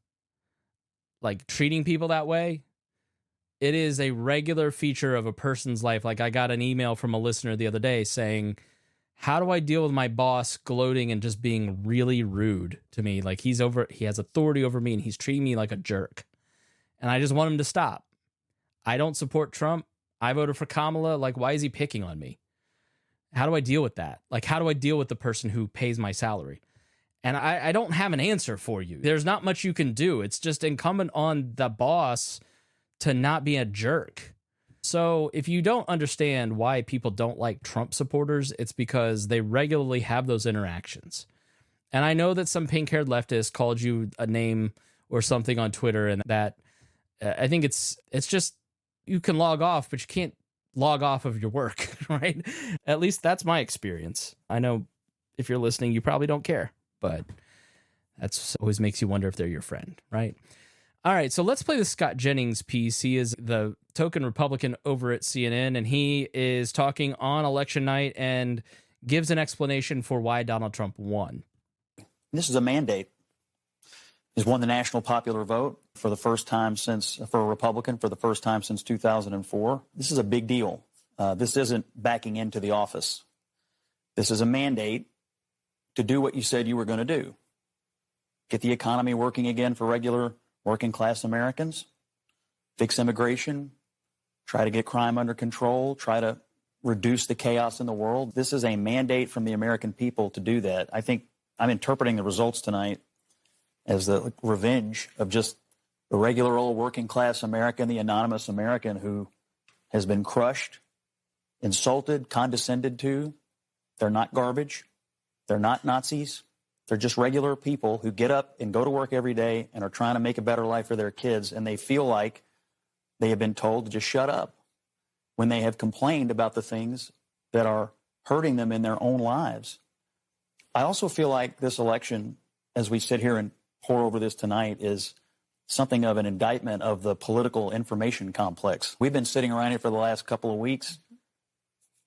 like, treating people that way, it is a regular feature of a person's life. Like, I got an email from a listener the other day saying, how do I deal with my boss gloating and just being really rude to me? Like, he has authority over me and he's treating me like a jerk. And I just want him to stop. I don't support Trump. I voted for Kamala. Like, why is he picking on me? How do I deal with that? Like, how do I deal with the person who pays my salary? And I don't have an answer for you. There's not much you can do. It's just incumbent on the boss to not be a jerk. So if you don't understand why people don't like Trump supporters, it's because they regularly have those interactions. And I know that some pink-haired leftist called you a name or something on Twitter, and that I think it's just, you can log off, but you can't log off of your work, right? At least that's my experience. I know if you're listening, you probably don't care, but that's always makes you wonder if they're your friend, right? All right, so let's play the Scott Jennings piece. He is the token Republican over at CNN, and he is talking on election night and gives an explanation for why Donald Trump won. This is a mandate. He's won the national popular vote for a Republican for the first time since 2004. This is a big deal. This isn't backing into the office. This is a mandate to do what you said you were going to do. Get the economy working again for regular working class Americans, fix immigration, try to get crime under control, try to reduce the chaos in the world. This is a mandate from the American people to do that. I think I'm interpreting the results tonight as the revenge of just the regular old working class American, the anonymous American who has been crushed, insulted, condescended to. They're not garbage. They're not Nazis. They're just regular people who get up and go to work every day and are trying to make a better life for their kids, and they feel like they have been told to just shut up when they have complained about the things that are hurting them in their own lives. I also feel like this election, as we sit here and pour over this tonight, is something of an indictment of the political information complex. We've been sitting around here for the last couple of weeks,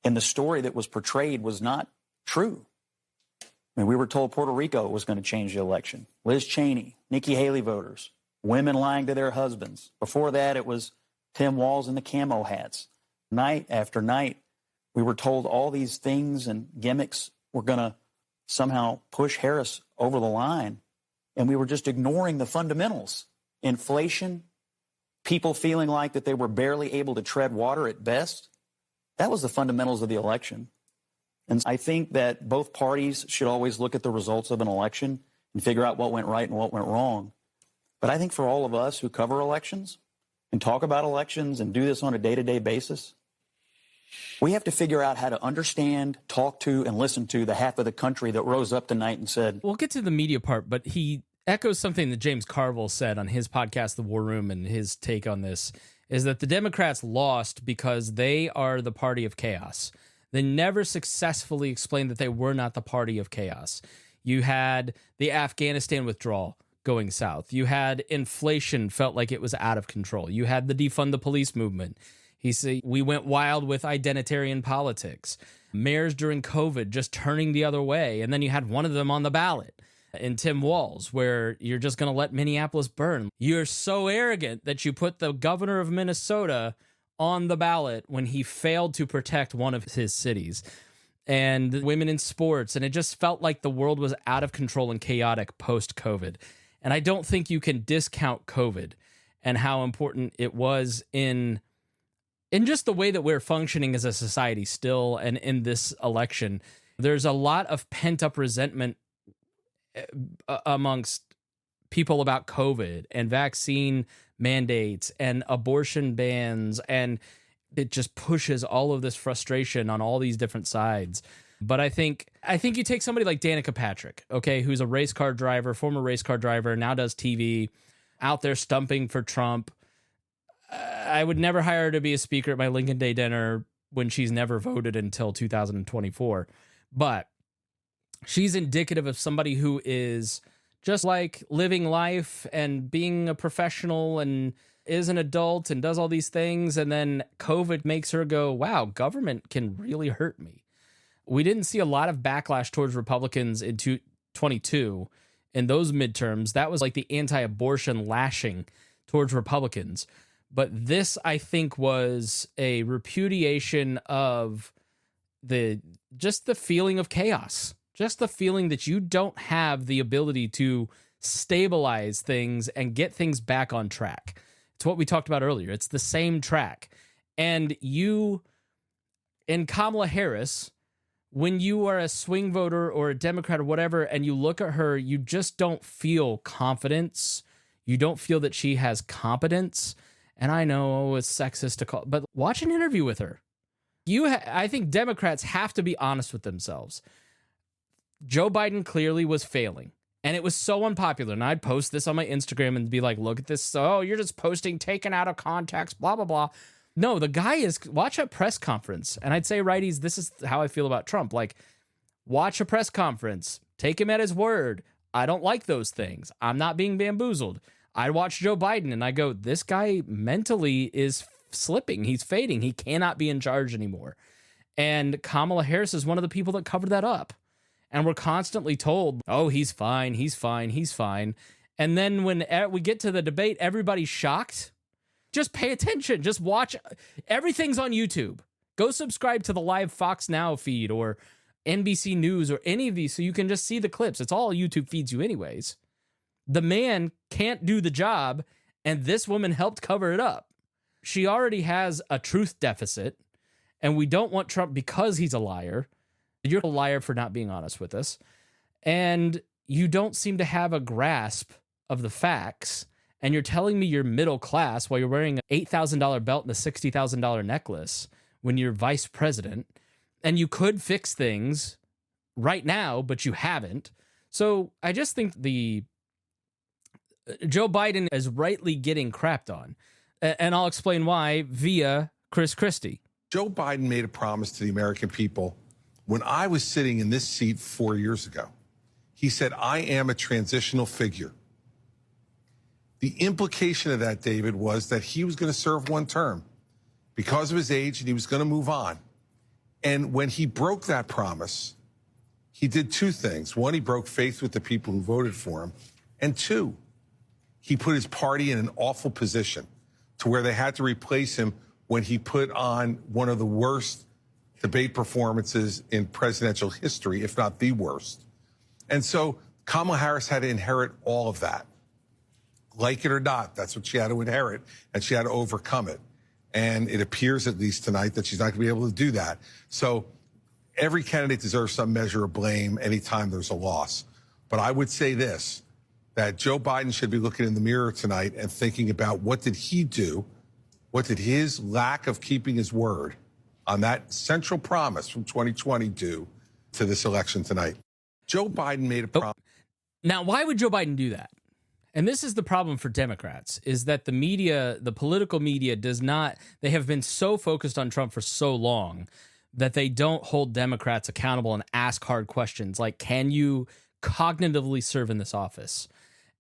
and the story that was portrayed was not true. I mean, we were told Puerto Rico was going to change the election. Liz Cheney, Nikki Haley voters, women lying to their husbands. Before that, it was Tim Walz and the camo hats. Night after night, we were told all these things and gimmicks were going to somehow push Harris over the line. And we were just ignoring the fundamentals. Inflation, people feeling like that they were barely able to tread water at best. That was the fundamentals of the election. And I think that both parties should always look at the results of an election and figure out what went right and what went wrong. But I think for all of us who cover elections and talk about elections and do this on a day-to-day basis, we have to figure out how to understand, talk to, and listen to the half of the country that rose up tonight and said... We'll get to the media part, but he echoes something that James Carville said on his podcast, The War Room, and his take on this is that the Democrats lost because they are the party of chaos. They never successfully explained that they were not the party of chaos. You had the Afghanistan withdrawal going south. You had inflation felt like it was out of control. You had the defund the police movement. He said we went wild with identitarian politics. Mayors during COVID just turning the other way, and then you had one of them on the ballot. in Tim Walz, where you're just going to let Minneapolis burn. You're so arrogant that you put the governor of Minnesota on the ballot when he failed to protect one of his cities. And women in sports, and it just felt like the world was out of control and chaotic post-COVID. And I don't think you can discount COVID and how important it was in just the way that we're functioning as a society still, and in this election. There's a lot of pent-up resentment amongst people about COVID and vaccine mandates and abortion bans, and it just pushes all of this frustration on all these different sides. But I think you take somebody like Danica Patrick, okay, who's a race car driver, former race car driver, now does TV, out there stumping for Trump. I would never hire her to be a speaker at my Lincoln Day dinner when she's never voted until 2024. But she's indicative of somebody who is just like living life and being a professional and is an adult and does all these things. And then COVID makes her go, wow, government can really hurt me. We didn't see a lot of backlash towards Republicans in 2022 in those midterms. That was like the anti-abortion lashing towards Republicans. But this, I think, was a repudiation of the feeling of chaos, just the feeling that you don't have the ability to stabilize things and get things back on track. It's what we talked about earlier. It's the same track. And you, in Kamala Harris, when you are a swing voter or a Democrat or whatever, and you look at her, you just don't feel confidence. You don't feel that she has competence. And I know it's sexist to call, but watch an interview with her. I think Democrats have to be honest with themselves. Joe Biden clearly was failing, and it was so unpopular. And I'd post this on my Instagram and be like, look at this. Oh, you're just posting taken out of context, blah, blah, blah. No, the guy is, watch a press conference. And I'd say, righties, this is how I feel about Trump. Like, watch a press conference, take him at his word. I don't like those things. I'm not being bamboozled. I watch Joe Biden and I go, this guy mentally is slipping. He's fading. He cannot be in charge anymore. And Kamala Harris is one of the people that covered that up. And we're constantly told, oh, he's fine, he's fine, he's fine. And then when we get to the debate, everybody's shocked. Just pay attention. Just watch. Everything's on YouTube. Go subscribe to the live Fox Now feed or NBC News or any of these so you can just see the clips. It's all YouTube feeds you anyways. The man can't do the job, and this woman helped cover it up. She already has a truth deficit, and we don't want Trump because he's a liar. You're a liar for not being honest with us. And you don't seem to have a grasp of the facts, and you're telling me you're middle class while you're wearing an $8,000 belt and a $60,000 necklace when you're vice president, and you could fix things right now, but you haven't. So I just think Joe Biden is rightly getting crapped on. And I'll explain why via Chris Christie. Joe Biden made a promise to the American people when I was sitting in this seat 4 years ago. He said, I am a transitional figure. The implication of that, David, was that he was going to serve one term because of his age, and he was going to move on. And when he broke that promise, he did two things. One, he broke faith with the people who voted for him. And two, he put his party in an awful position to where they had to replace him when he put on one of the worst debate performances in presidential history, if not the worst. And so Kamala Harris had to inherit all of that. Like it or not, that's what she had to inherit, and she had to overcome it. And it appears, at least tonight, that she's not going to be able to do that. So every candidate deserves some measure of blame anytime there's a loss. But I would say this, that Joe Biden should be looking in the mirror tonight and thinking about what did he do? What did his lack of keeping his word on that central promise from 2020 do to this election tonight? Joe Biden made a promise. Now, why would Joe Biden do that? And this is the problem for Democrats, is that the media, the political media they have been so focused on Trump for so long that they don't hold Democrats accountable and ask hard questions like, can you cognitively serve in this office?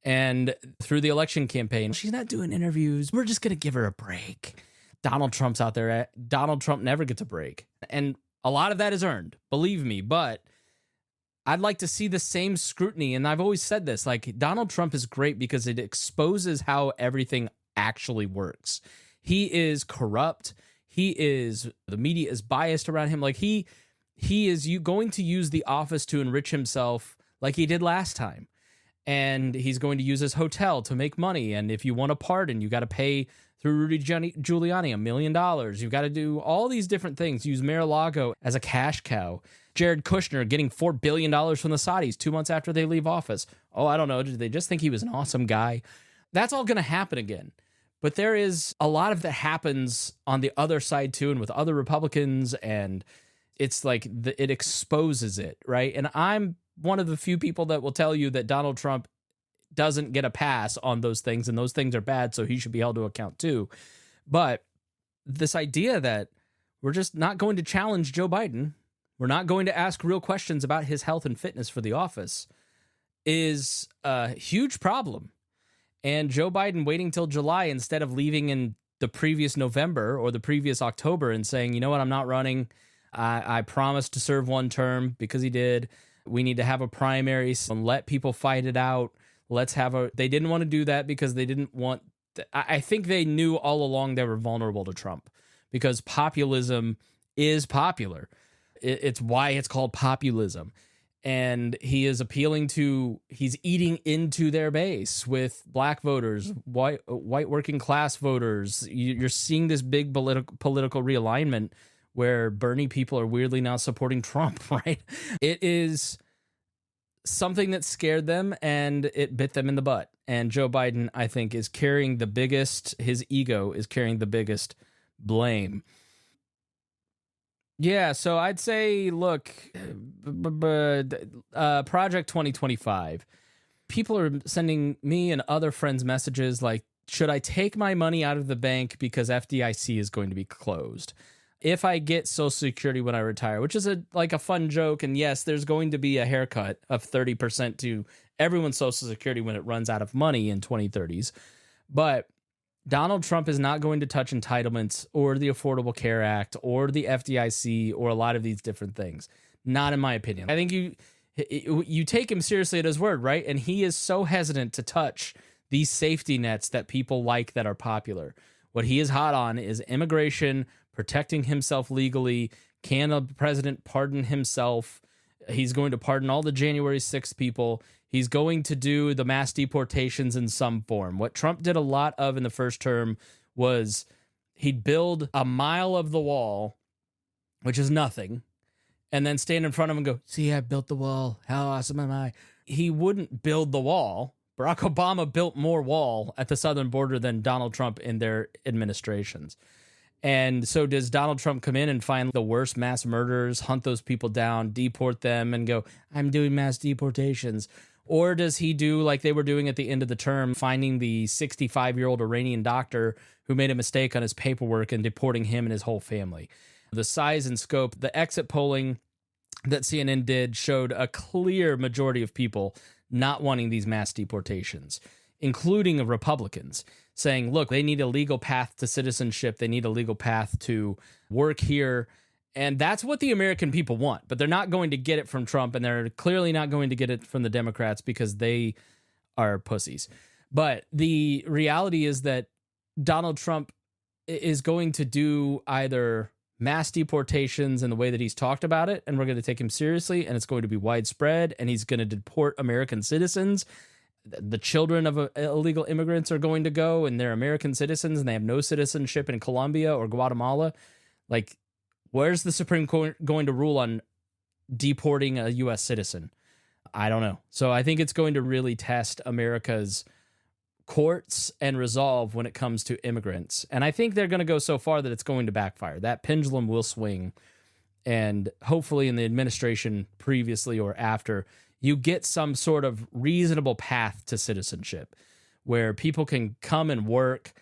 And through the election campaign, she's not doing interviews. We're just going to give her a break. Donald Trump's out there. Donald Trump never gets a break. And a lot of that is earned, believe me. But I'd like to see the same scrutiny. And I've always said this, like, Donald Trump is great because it exposes how everything actually works. He is corrupt. The media is biased around him. Like, he is going to use the office to enrich himself like he did last time. And he's going to use his hotel to make money. And if you want a pardon, you got to pay through Rudy Giuliani $1 million. You've got to do all these different things. Use Mar-a-Lago as a cash cow. Jared Kushner getting $4 billion from the Saudis 2 months after they leave office. Oh, I don't know. Did they just think he was an awesome guy? That's all going to happen again. But there is a lot of that happens on the other side too, and with other Republicans, and it's like it exposes it, right? And I'm one of the few people that will tell you that Donald Trump doesn't get a pass on those things, and those things are bad, so he should be held to account too. But this idea that we're just not going to challenge Joe Biden, we're not going to ask real questions about his health and fitness for the office, is a huge problem. And Joe Biden waiting till July instead of leaving in the previous November or the previous October and saying, you know what, I'm not running. I promised to serve one term, because he did. We need to have a primary and let people fight it out. They didn't want to do that because they didn't want, I think they knew all along they were vulnerable to Trump, because populism is popular. It's why it's called populism. And he's eating into their base with black voters, white working class voters. You're seeing this big political realignment where Bernie people are weirdly now supporting Trump, right? It is something that scared them, and it bit them in the butt. And Joe Biden, I think, his ego is carrying the biggest blame. Yeah, so I'd say, look, Project 2025. People are sending me and other friends messages like, should I take my money out of the bank because FDIC is going to be closed? If I get Social Security when I retire, which is a fun joke, and yes, there's going to be a haircut of 30% to everyone's Social Security when it runs out of money in 2030s. But Donald Trump is not going to touch entitlements or the Affordable Care Act or the FDIC or a lot of these different things. Not in my opinion. I think you take him seriously at his word, right? And he is so hesitant to touch these safety nets that people like that are popular. What he is hot on is immigration, protecting himself legally. Can the president pardon himself? He's going to pardon all the January 6th people. He's going to do the mass deportations in some form. What Trump did a lot of in the first term was he'd build a mile of the wall, which is nothing, and then stand in front of him and go, see, I built the wall. How awesome am I? He wouldn't build the wall. Barack Obama built more wall at the southern border than Donald Trump in their administrations. And so does Donald Trump come in and find the worst mass murderers, hunt those people down, deport them, and go, I'm doing mass deportations? Or does he do like they were doing at the end of the term, finding the 65-year-old Iranian doctor who made a mistake on his paperwork and deporting him and his whole family? The size and scope, the exit polling that CNN did showed a clear majority of people not wanting these mass deportations, including Republicans, saying, look, they need a legal path to citizenship. They need a legal path to work here. And that's what the American people want. But they're not going to get it from Trump, and they're clearly not going to get it from the Democrats because they are pussies. But the reality is that Donald Trump is going to do either mass deportations in the way that he's talked about it, and we're going to take him seriously, and it's going to be widespread, and he's going to deport American citizens. The children of illegal immigrants are going to go, and they're American citizens, and they have no citizenship in Colombia or Guatemala. Like, where's the Supreme Court going to rule on deporting a U.S. citizen? I don't know. So I think it's going to really test America's courts and resolve when it comes to immigrants. And I think they're going to go so far that it's going to backfire. That pendulum will swing. And hopefully in the administration previously or after, you get some sort of reasonable path to citizenship where people can come and work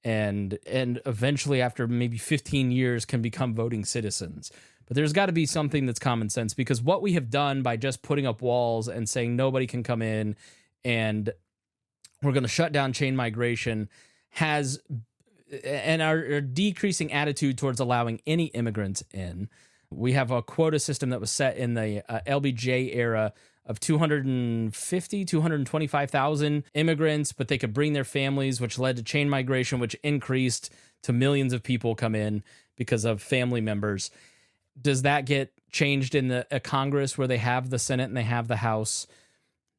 and eventually after maybe 15 years can become voting citizens. But there's got to be something that's common sense, because what we have done by just putting up walls and saying nobody can come in and we're going to shut down chain migration and our decreasing attitude towards allowing any immigrants in, We have a quota system that was set in the LBJ era of 225,000 immigrants, but they could bring their families, which led to chain migration, which increased to millions of people come in because of family members. Does that get changed in the Congress where they have the Senate and they have the House?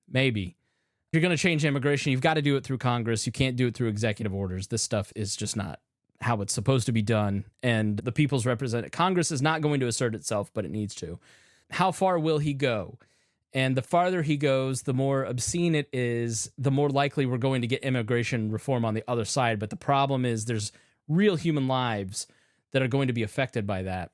Maybe. If you're going to change immigration, you've got to do it through Congress. You can't do it through executive orders. This stuff is just not how it's supposed to be done. And the people's representative Congress is not going to assert itself, but it needs to. How far will he go? And the farther he goes, the more obscene it is, the more likely we're going to get immigration reform on the other side. But the problem is there's real human lives that are going to be affected by that.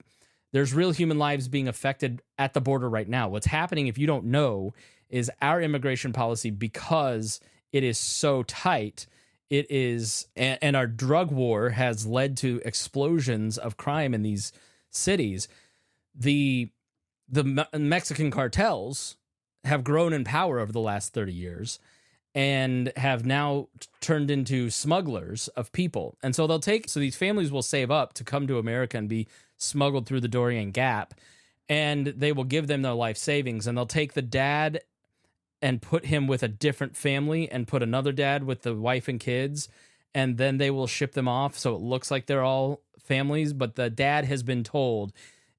There's real human lives being affected at the border right now. What's happening, if you don't know, is our immigration policy, because it is so tight, it is, and our drug war has led to explosions of crime in these cities. The Mexican cartels have grown in power over the last 30 years and have now turned into smugglers of people. And so these families will save up to come to America and be smuggled through the Darien Gap, and they will give them their life savings, and they'll take the dad and put him with a different family and put another dad with the wife and kids, and then they will ship them off so it looks like they're all families. But the dad has been told,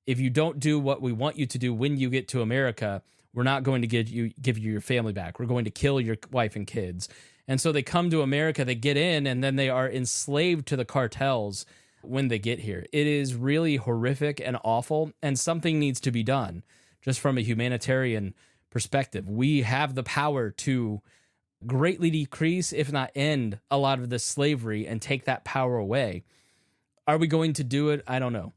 if you don't do what we want you to do when you get to America, we're not going to give you your family back. We're going to kill your wife and kids. And so they come to America, they get in, and then they are enslaved to the cartels when they get here. It is really horrific and awful, and something needs to be done just from a humanitarian perspective. We have the power to greatly decrease, if not end, a lot of this slavery and take that power away. Are we going to do it? I don't know.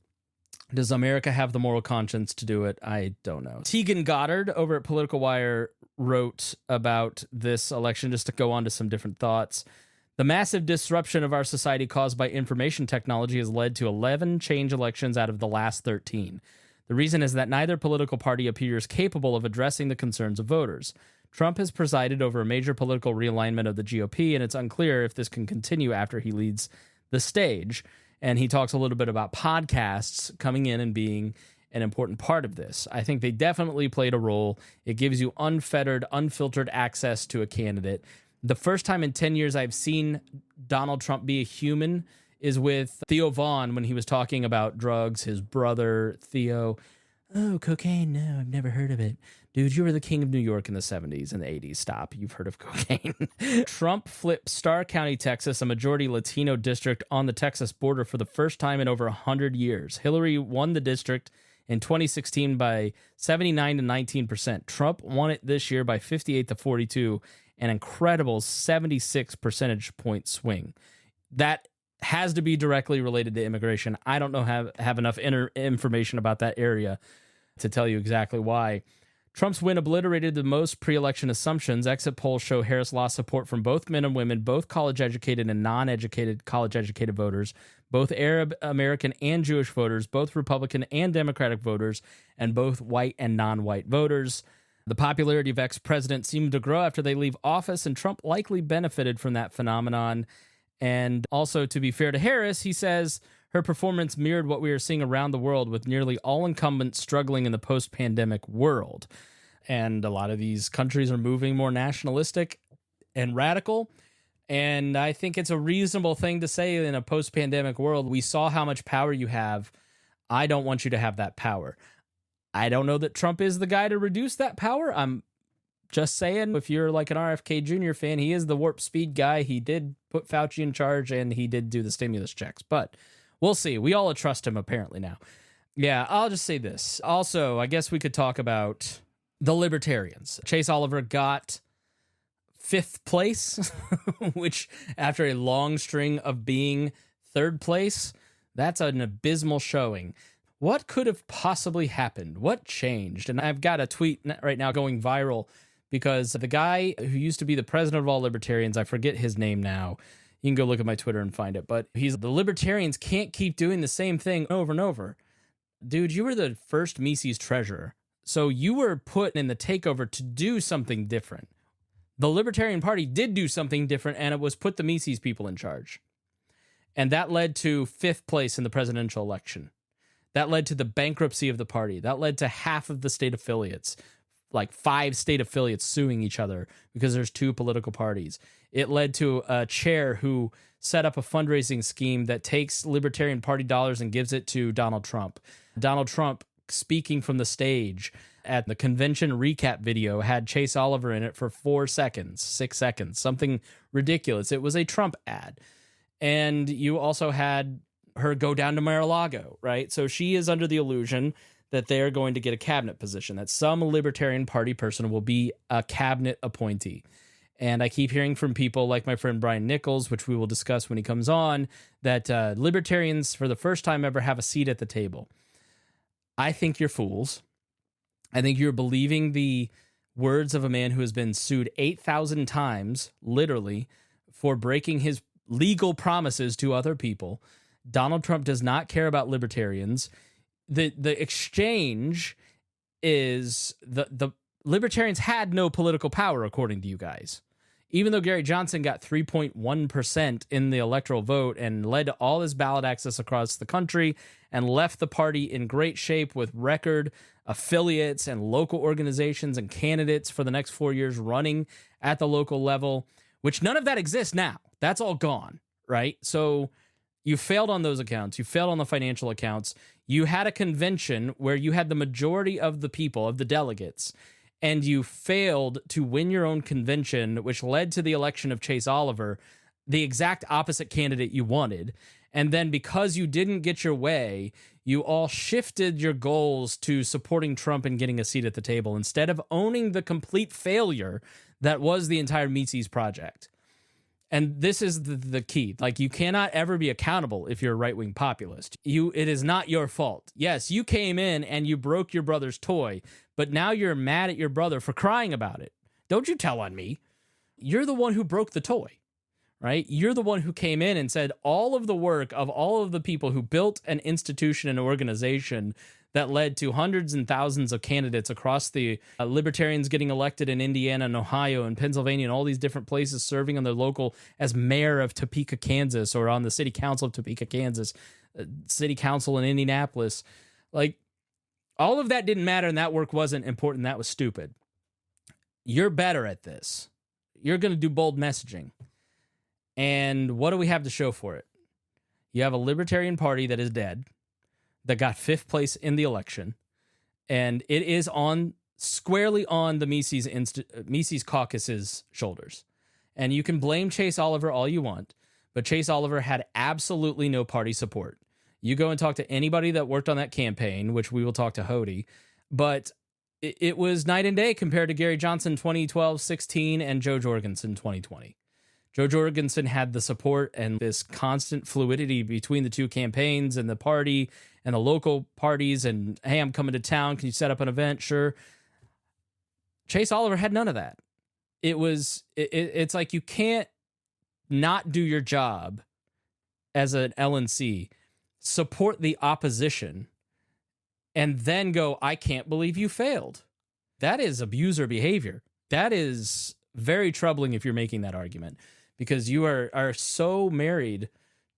Does America have the moral conscience to do it? I don't know. Tegan Goddard over at Political Wire wrote about this election, just to go on to some different thoughts. The massive disruption of our society caused by information technology has led to 11 change elections out of the last 13. The reason is that neither political party appears capable of addressing the concerns of voters. Trump has presided over a major political realignment of the GOP, and it's unclear if this can continue after he leads the stage. And he talks a little bit about podcasts coming in and being an important part of this. I think they definitely played a role. It gives you unfettered, unfiltered access to a candidate. The first time in 10 years I've seen Donald Trump be a human is with Theo Vaughn when he was talking about drugs. His brother, Theo, oh, cocaine? No, I've never heard of it. Dude, you were the king of New York in the 70s and the 80s. Stop. You've heard of cocaine. Trump flipped Starr County, Texas, a majority Latino district on the Texas border for the first time in over 100 years. Hillary won the district in 2016 by 79 to 19%. Trump won it this year by 58 to 42, an incredible 76 percentage point swing. That has to be directly related to immigration. I don't know have enough information about that area to tell you exactly why. Trump's win obliterated the most pre-election assumptions. Exit polls show Harris lost support from both men and women, both college-educated and non-educated college-educated voters, both Arab American and Jewish voters, both Republican and Democratic voters, and both white and non-white voters. The popularity of ex-presidents seemed to grow after they leave office, and Trump likely benefited from that phenomenon. And also, to be fair to Harris, he says her performance mirrored what we are seeing around the world, with nearly all incumbents struggling in the post-pandemic world. And a lot of these countries are moving more nationalistic and radical. And I think it's a reasonable thing to say in a post-pandemic world. We saw how much power you have. I don't want you to have that power. I don't know that Trump is the guy to reduce that power. I'm just saying, if you're like an RFK Jr. fan, he is the warp speed guy. He did put Fauci in charge, and he did do the stimulus checks. But we'll see. We all trust him apparently now. Yeah, I'll just say this. Also, I guess we could talk about the Libertarians. Chase Oliver got 5th place, which after a long string of being 3rd place, that's an abysmal showing. What could have possibly happened? What changed? And I've got a tweet right now going viral because the guy who used to be the president of all libertarians, I forget his name now. You can go look at my Twitter and find it. But the libertarians can't keep doing the same thing over and over. Dude, you were the first Mises treasurer. So you were put in the takeover to do something different. The Libertarian Party did do something different, and it was put the Mises people in charge. And that led to 5th place in the presidential election. That led to the bankruptcy of the party. That led to half of the state affiliates, like 5 state affiliates suing each other because there's 2 political parties. It led to a chair who set up a fundraising scheme that takes Libertarian Party dollars and gives it to Donald Trump. Donald Trump, speaking from the stage at the convention recap video, had Chase Oliver in it for 4 seconds, 6 seconds, something ridiculous. It was a Trump ad. And you also had her go down to Mar-a-Lago, right? So she is under the illusion that they're going to get a cabinet position, that some Libertarian Party person will be a cabinet appointee. And I keep hearing from people like my friend Brian Nichols, which we will discuss when he comes on, that libertarians for the first time ever have a seat at the table. I think you're fools. I think you're believing the words of a man who has been sued 8,000 times, literally, for breaking his legal promises to other people. Donald Trump does not care about libertarians. The exchange is the libertarians had no political power, according to you guys. Even though Gary Johnson got 3.1% in the electoral vote and led to all this ballot access across the country and left the party in great shape with record affiliates and local organizations and candidates for the next 4 years running at the local level, which none of that exists now. That's all gone, right? So you failed on those accounts. You failed on the financial accounts. You had a convention where you had the majority of the people, of the delegates, and you failed to win your own convention, which led to the election of Chase Oliver, the exact opposite candidate you wanted. And then because you didn't get your way, you all shifted your goals to supporting Trump and getting a seat at the table instead of owning the complete failure that was the entire Mises project. And this is the key. Like, you cannot ever be accountable if you're a right-wing populist. It is not your fault. Yes, you came in and you broke your brother's toy, but now you're mad at your brother for crying about it. Don't you tell on me. You're the one who broke the toy, right? You're the one who came in and said all of the work of all of the people who built an institution and organization that led to hundreds and thousands of candidates across the libertarians getting elected in Indiana and Ohio and Pennsylvania and all these different places, serving on their local as mayor of Topeka, Kansas, or on the city council of Topeka, Kansas, city council in Indianapolis. Like, all of that didn't matter, and that work wasn't important. That was stupid. You're better at this. You're going to do bold messaging. And what do we have to show for it? You have a Libertarian Party that is dead, that got 5th place in the election, and it is squarely on the Mises caucus's shoulders. And you can blame Chase Oliver all you want, but Chase Oliver had absolutely no party support. You go and talk to anybody that worked on that campaign, which we will talk to Hody, but it was night and day compared to Gary Johnson 2012-16 and Joe Jorgensen 2020. Joe Jorgensen had the support and this constant fluidity between the two campaigns and the party and the local parties, and, hey, I'm coming to town. Can you set up an event? Sure. Chase Oliver had none of that. It's like you can't not do your job as an LNC, support the opposition, and then go, I can't believe you failed. That is abuser behavior. That is very troubling if you're making that argument, because you are so married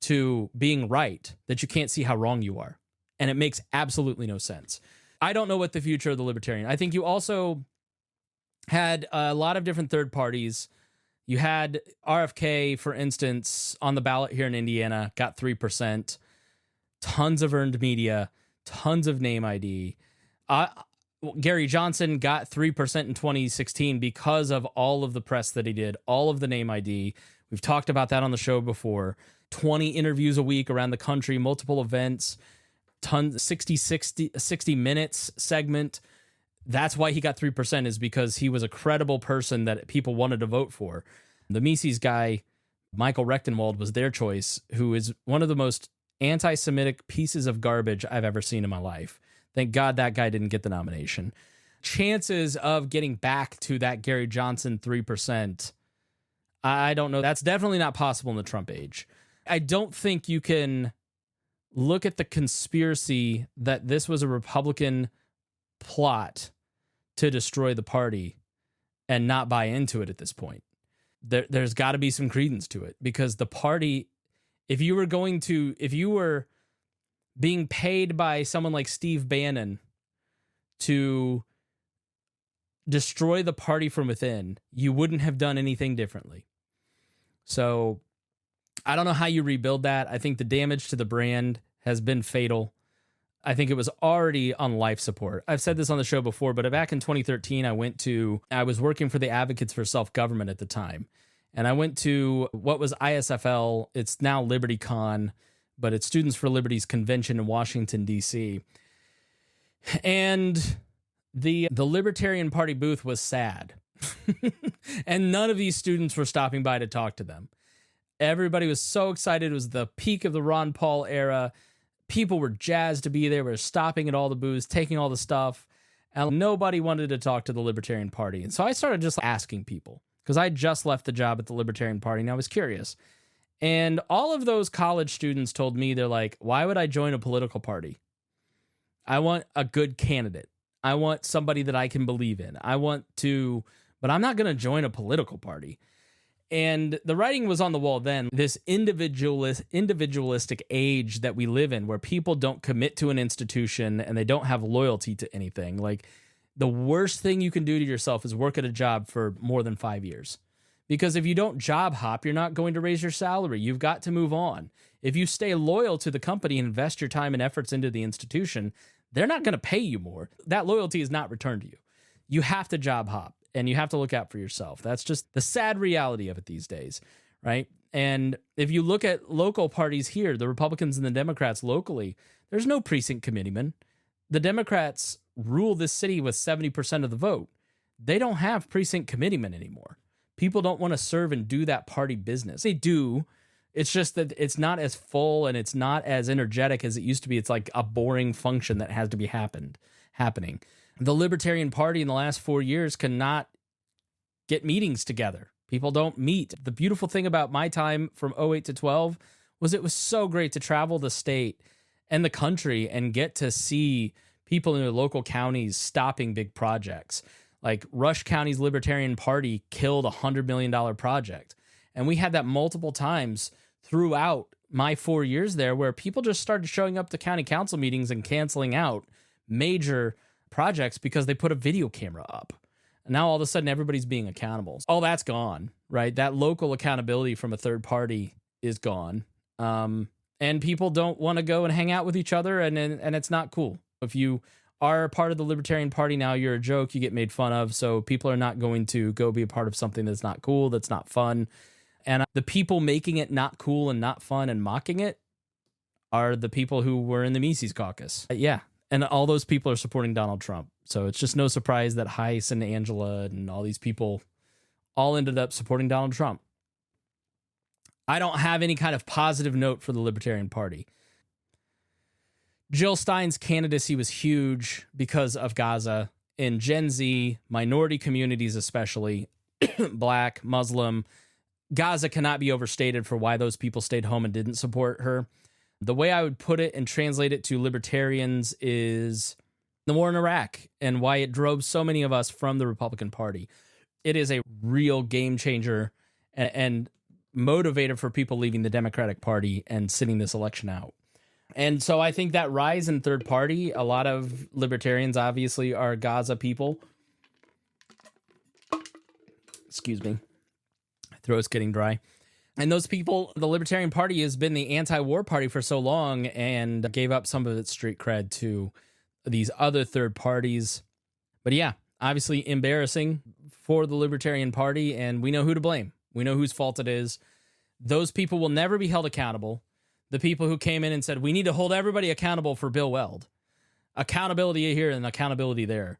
to being right that you can't see how wrong you are. And it makes absolutely no sense. I don't know what the future of the Libertarian. I think you also had a lot of different third parties. You had RFK, for instance, on the ballot here in Indiana, got 3%. Tons of earned media, tons of name ID. Gary Johnson got 3% in 2016 because of all of the press that he did, all of the name ID. We've talked about that on the show before. 20 interviews a week around the country, multiple events, tons, 60 minutes segment. That's why he got 3%, is because he was a credible person that people wanted to vote for. The Mises guy, Michael Rechtenwald, was their choice, who is one of the most anti-Semitic pieces of garbage I've ever seen in my life. Thank God that guy didn't get the nomination. Chances of getting back to that Gary Johnson 3%, I don't know. That's definitely not possible in the Trump age. I don't think you can look at the conspiracy that this was a Republican plot to destroy the party and not buy into it at this point. There's got to be some credence to it, because the party, if you were being paid by someone like Steve Bannon to destroy the party from within, you wouldn't have done anything differently. So I don't know how you rebuild that. I think the damage to the brand has been fatal. I think it was already on life support. I've said this on the show before, but back in 2013, I was working for the Advocates for Self-Government at the time. And I went to what was ISFL. It's now LibertyCon, but it's Students for Liberty's convention in Washington, D.C. And the Libertarian Party booth was sad. And none of these students were stopping by to talk to them. Everybody was so excited. It was the peak of the Ron Paul era. People were jazzed to be there. We were stopping at all the booths, taking all the stuff. And nobody wanted to talk to the Libertarian Party. And so I started just asking people, because I just left the job at the Libertarian Party and I was curious. And all of those college students told me, they're like, why would I join a political party? I want a good candidate. I want somebody that I can believe in. But I'm not going to join a political party. And the writing was on the wall then, this individualistic age that we live in, where people don't commit to an institution and they don't have loyalty to anything. Like, the worst thing you can do to yourself is work at a job for more than 5 years. Because if you don't job hop, you're not going to raise your salary. You've got to move on. If you stay loyal to the company and invest your time and efforts into the institution, they're not going to pay you more. That loyalty is not returned to you. You have to job hop. And you have to look out for yourself. That's just the sad reality of it these days, right? And if you look at local parties here, the Republicans and the Democrats locally, there's no precinct committeeman. The Democrats rule this city with 70% of the vote. They don't have precinct committeemen anymore. People don't want to serve and do that party business. They do. It's just that it's not as full and it's not as energetic as it used to be. It's like a boring function that has to be happening. The Libertarian Party in the last 4 years cannot get meetings together. People don't meet. The beautiful thing about my time from 08 to 12 was it was so great to travel the state and the country and get to see people in their local counties stopping big projects. Like Rush County's Libertarian Party killed a $100 million project. And we had that multiple times throughout my 4 years there, where people just started showing up to county council meetings and canceling out major projects because they put a video camera up. And now all of a sudden everybody's being accountable. All that's gone, right? That local accountability from a third party is gone. And people don't want to go and hang out with each other, and it's not cool. If you are part of the Libertarian Party now, you're a joke, you get made fun of, so people are not going to go be a part of something that's not cool, that's not fun. And the people making it not cool and not fun and mocking it are the people who were in the Mises caucus. Yeah. And all those people are supporting Donald Trump. So it's just no surprise that Heiss and Angela and all these people all ended up supporting Donald Trump. I don't have any kind of positive note for the Libertarian Party. Jill Stein's candidacy was huge because of Gaza. In Gen Z, minority communities especially, Black, Muslim, Gaza cannot be overstated for why those people stayed home and didn't support her. The way I would put it and translate it to libertarians is the war in Iraq and why it drove so many of us from the Republican Party. It is a real game changer and motivator for people leaving the Democratic Party and sitting this election out. And so I think that rise in third party, a lot of libertarians obviously are Gaza people. Excuse me. My throat's getting dry. And those people, the Libertarian Party has been the anti-war party for so long and gave up some of its street cred to these other third parties. But yeah, obviously embarrassing for the Libertarian Party, and we know who to blame. We know whose fault it is. Those people will never be held accountable. The people who came in and said, we need to hold everybody accountable for Bill Weld. Accountability here and accountability there.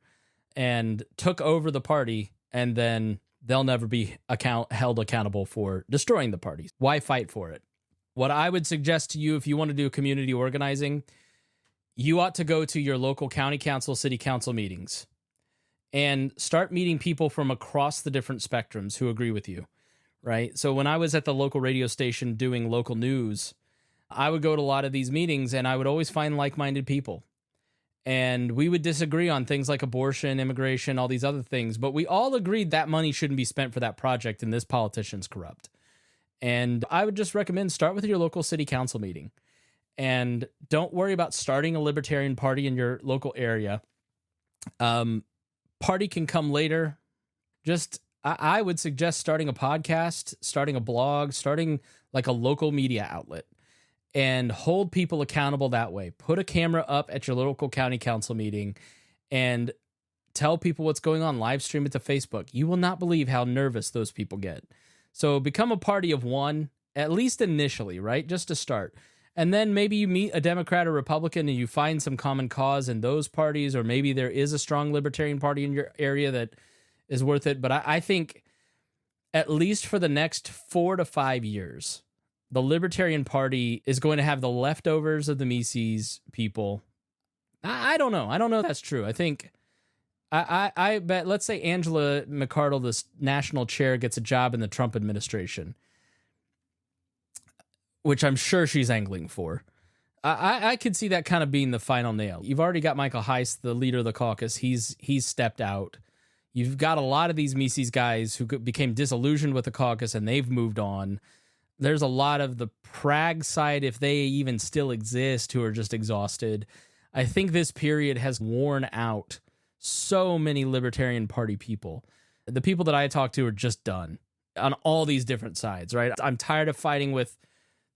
And took over the party, and then they'll never be held accountable for destroying the party. Why fight for it? What I would suggest to you, if you want to do community organizing, you ought to go to your local county council, city council meetings and start meeting people from across the different spectrums who agree with you, right? So when I was at the local radio station doing local news, I would go to a lot of these meetings and I would always find like-minded people. And we would disagree on things like abortion, immigration, all these other things, but we all agreed that money shouldn't be spent for that project and this politician's corrupt. And I would just recommend start with your local city council meeting And don't worry about starting a Libertarian Party in your local area. Party can come later. Just, I would suggest starting a podcast, starting a blog, starting like a local media outlet, and hold people accountable that way. Put a camera up at your local county council meeting and tell people what's going on. Live stream it to Facebook. You will not believe how nervous those people get. So become a party of one, at least initially, right? Just to start. And then maybe you meet a Democrat or Republican and you find some common cause in those parties, or maybe there is a strong Libertarian Party in your area that is worth it. But I think at least for the next 4 to 5 years, the Libertarian Party is going to have the leftovers of the Mises people. I don't know. I don't know if that's true. I think, I bet, let's say Angela McArdle, this national chair, gets a job in the Trump administration, which I'm sure she's angling for. I could see that kind of being the final nail. You've already got Michael Heiss, the leader of the caucus. He's stepped out. You've got a lot of these Mises guys who became disillusioned with the caucus and they've moved on. There's a lot of the Prague side, if they even still exist, who are just exhausted. I think this period has worn out so many Libertarian Party people. The people that I talk to are just done on all these different sides, right? I'm tired of fighting with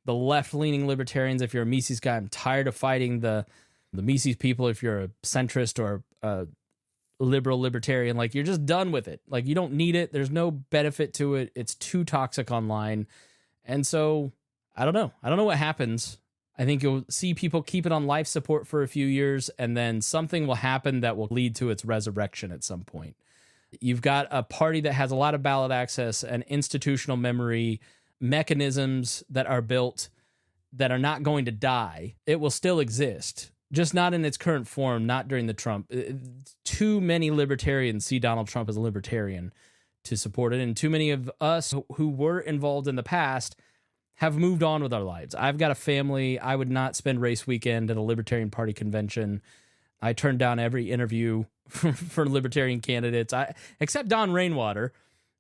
the left-leaning libertarians if you're a Mises guy. I'm tired of fighting the Mises people if you're a centrist or a liberal libertarian. Like, you're just done with it. Like, you don't need it. There's no benefit to it. It's too toxic online. And so, I don't know. I don't know what happens. I think you'll see people keep it on life support for a few years, and then something will happen that will lead to its resurrection at some point. You've got a party that has a lot of ballot access and institutional memory, mechanisms that are built that are not going to die. It will still exist, just not in its current form, not during the Trump. Too many libertarians see Donald Trump as a libertarian to support it, and too many of us who were involved in the past have moved on with our lives. I've got a family. I would not spend race weekend at a Libertarian Party convention. I turned down every interview for Libertarian candidates, except Don Rainwater.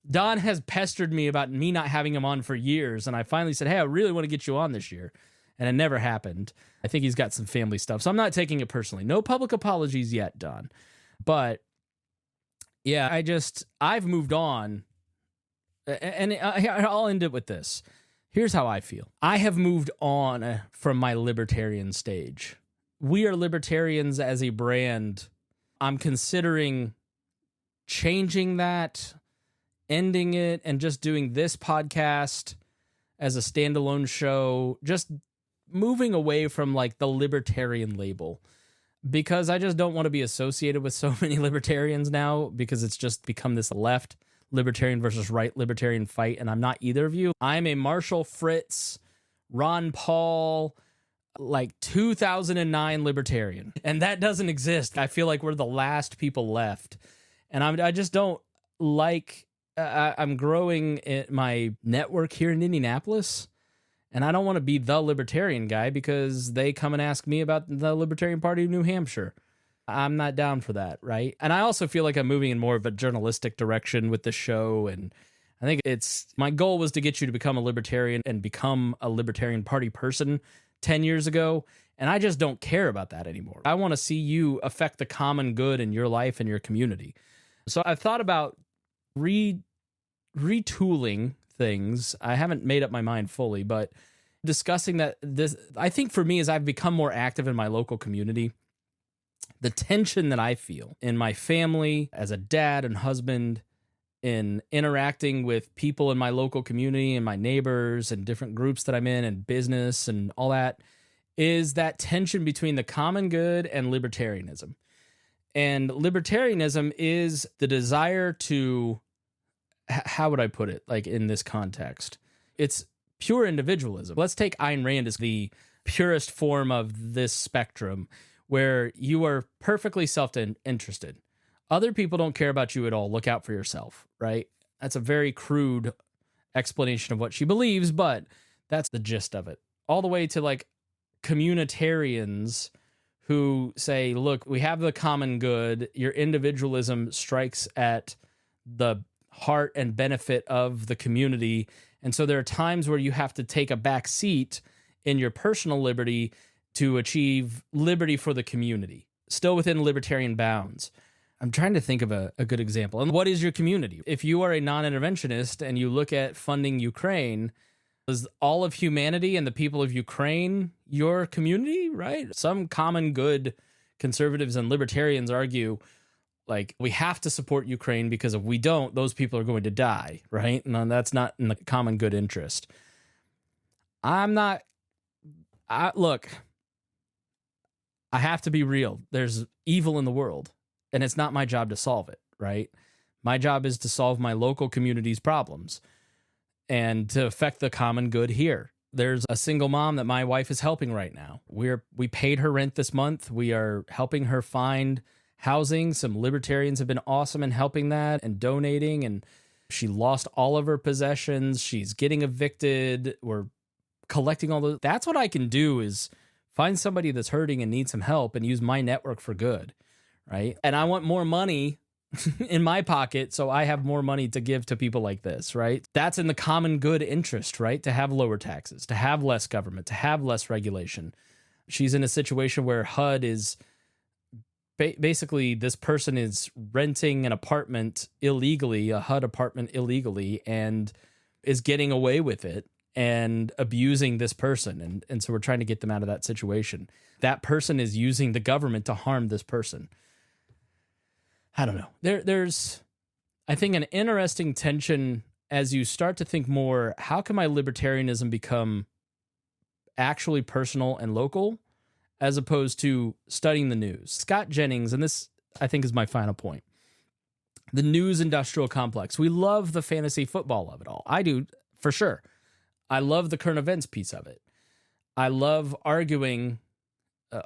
Don has pestered me about me not having him on for years, and I finally said, hey, I really want to get you on this year, and it never happened. I think he's got some family stuff, so I'm not taking it personally. No public apologies yet, Don. But yeah, I've moved on, and I'll end it with this. Here's how I feel. I have moved on from my libertarian stage. We are libertarians as a brand. I'm considering changing that, ending it, and just doing this podcast as a standalone show, just moving away from like the libertarian label, because I just don't want to be associated with so many libertarians now, because it's just become this left libertarian versus right libertarian fight, and I'm not either of you. I'm a Marshall Fritz, Ron Paul, like 2009 libertarian, and that doesn't exist. I feel like we're the last people left, and I just don't like. I'm growing my network here in Indianapolis, and I don't want to be the libertarian guy because they come and ask me about the Libertarian Party of New Hampshire. I'm not down for that, right? And I also feel like I'm moving in more of a journalistic direction with the show, and I think my goal was to get you to become a libertarian and become a Libertarian Party person 10 years ago, and I just don't care about that anymore. I want to see you affect the common good in your life and your community. So I've thought about retooling things. I haven't made up my mind fully, but discussing that, I think for me, as I've become more active in my local community, the tension that I feel in my family as a dad and husband, in interacting with people in my local community and my neighbors and different groups that I'm in and business and all that, is that tension between the common good and libertarianism. And libertarianism is the desire to, how would I put it, like in this context? It's pure individualism. Let's take Ayn Rand as the purest form of this spectrum, where you are perfectly self-interested. Other people don't care about you at all. Look out for yourself, right? That's a very crude explanation of what she believes, but that's the gist of it. All the way to like communitarians who say, look, we have the common good. Your individualism strikes at the heart and benefit of the community. And so there are times where you have to take a back seat in your personal liberty to achieve liberty for the community, still within libertarian bounds. I'm trying to think of a good example. And what is your community? If you are a non-interventionist and you look at funding Ukraine, is all of humanity and the people of Ukraine your community, right? Some common good conservatives and libertarians argue, like, we have to support Ukraine because if we don't, those people are going to die, right? And that's not in the common good interest. Look, I have to be real. There's evil in the world, and it's not my job to solve it, right? My job is to solve my local community's problems and to affect the common good here. There's a single mom that my wife is helping right now. We paid her rent this month. We are helping her find housing. Some libertarians have been awesome in helping that and donating, and she lost all of her possessions. She's getting evicted. We're collecting all those. That's what I can do, is find somebody that's hurting and needs some help and use my network for good, right? And I want more money in my pocket, so I have more money to give to people like this, right? That's in the common good interest, right? To have lower taxes, to have less government, to have less regulation. She's in a situation where HUD is basically, this person is renting an apartment illegally, a HUD apartment illegally, and is getting away with it and abusing this person. And so we're trying to get them out of that situation. That person is using the government to harm this person. I don't know. There's, I think, an interesting tension as you start to think more, how can my libertarianism become actually personal and local as opposed to studying the news? Scott Jennings, and this, I think, is my final point. The news industrial complex. We love the fantasy football of it all. I do, for sure. I love the current events piece of it. I love arguing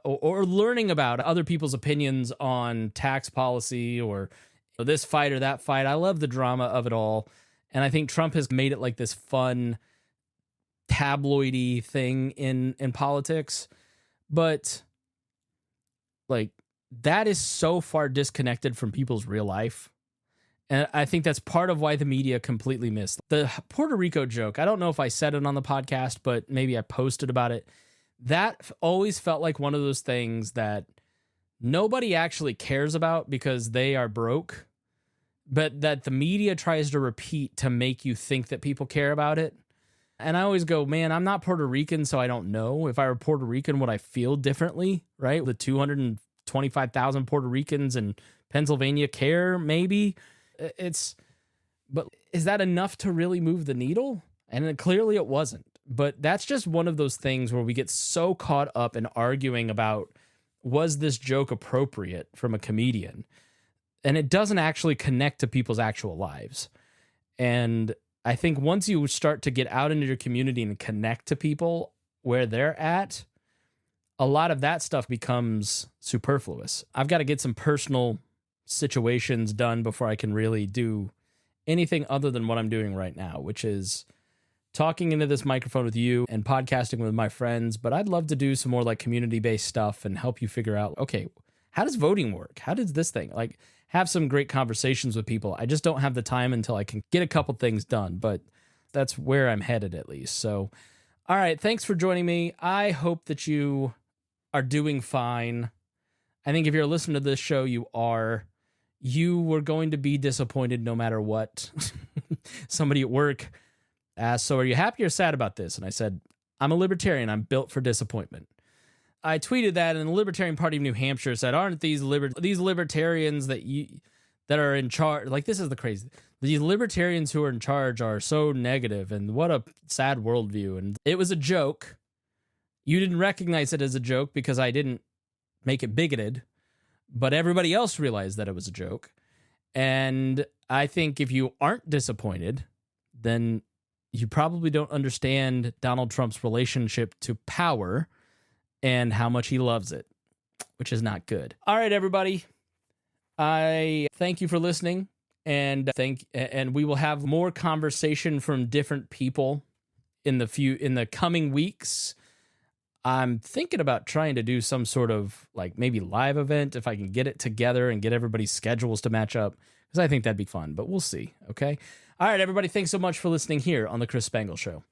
or learning about other people's opinions on tax policy or this fight or that fight. I love the drama of it all. And I think Trump has made it like this fun tabloidy thing in politics. But like, that is so far disconnected from people's real life. And I think that's part of why the media completely missed the Puerto Rico joke. I don't know if I said it on the podcast, but maybe I posted about it. That always felt like one of those things that nobody actually cares about because they are broke, but that the media tries to repeat to make you think that people care about it. And I always go, man, I'm not Puerto Rican, so I don't know. If I were Puerto Rican, would I feel differently, right? The 225,000 Puerto Ricans in Pennsylvania care, maybe. But is that enough to really move the needle? And clearly it wasn't. But that's just one of those things where we get so caught up in arguing about, was this joke appropriate from a comedian? And it doesn't actually connect to people's actual lives. And I think once you start to get out into your community and connect to people where they're at, a lot of that stuff becomes superfluous. I've got to get some personal situations done before I can really do anything other than what I'm doing right now, which is talking into this microphone with you and podcasting with my friends. But I'd love to do some more like community-based stuff and help you figure out, okay, how does voting work? How does this thing, like, have some great conversations with people. I just don't have the time until I can get a couple things done, but that's where I'm headed at least. So, all right, thanks for joining me. I hope that you are doing fine. I think if you're listening to this show, you were going to be disappointed no matter what. Somebody at work asked, so are you happy or sad about this? And I said, I'm a libertarian. I'm built for disappointment. I tweeted that, and the Libertarian Party of New Hampshire said, aren't these libertarians that are in charge, like, this is the crazy, these libertarians who are in charge are so negative, and what a sad worldview. And it was a joke. You didn't recognize it as a joke because I didn't make it bigoted, but everybody else realized that it was a joke. And I think if you aren't disappointed, then you probably don't understand Donald Trump's relationship to power and how much he loves it, which is not good. All right, everybody. I thank you for listening, and we will have more conversation from different people in the coming weeks. I'm thinking about trying to do some sort of like maybe live event if I can get it together and get everybody's schedules to match up, because I think that'd be fun, but we'll see. Okay. All right, everybody. Thanks so much for listening here on the Chris Spangle Show.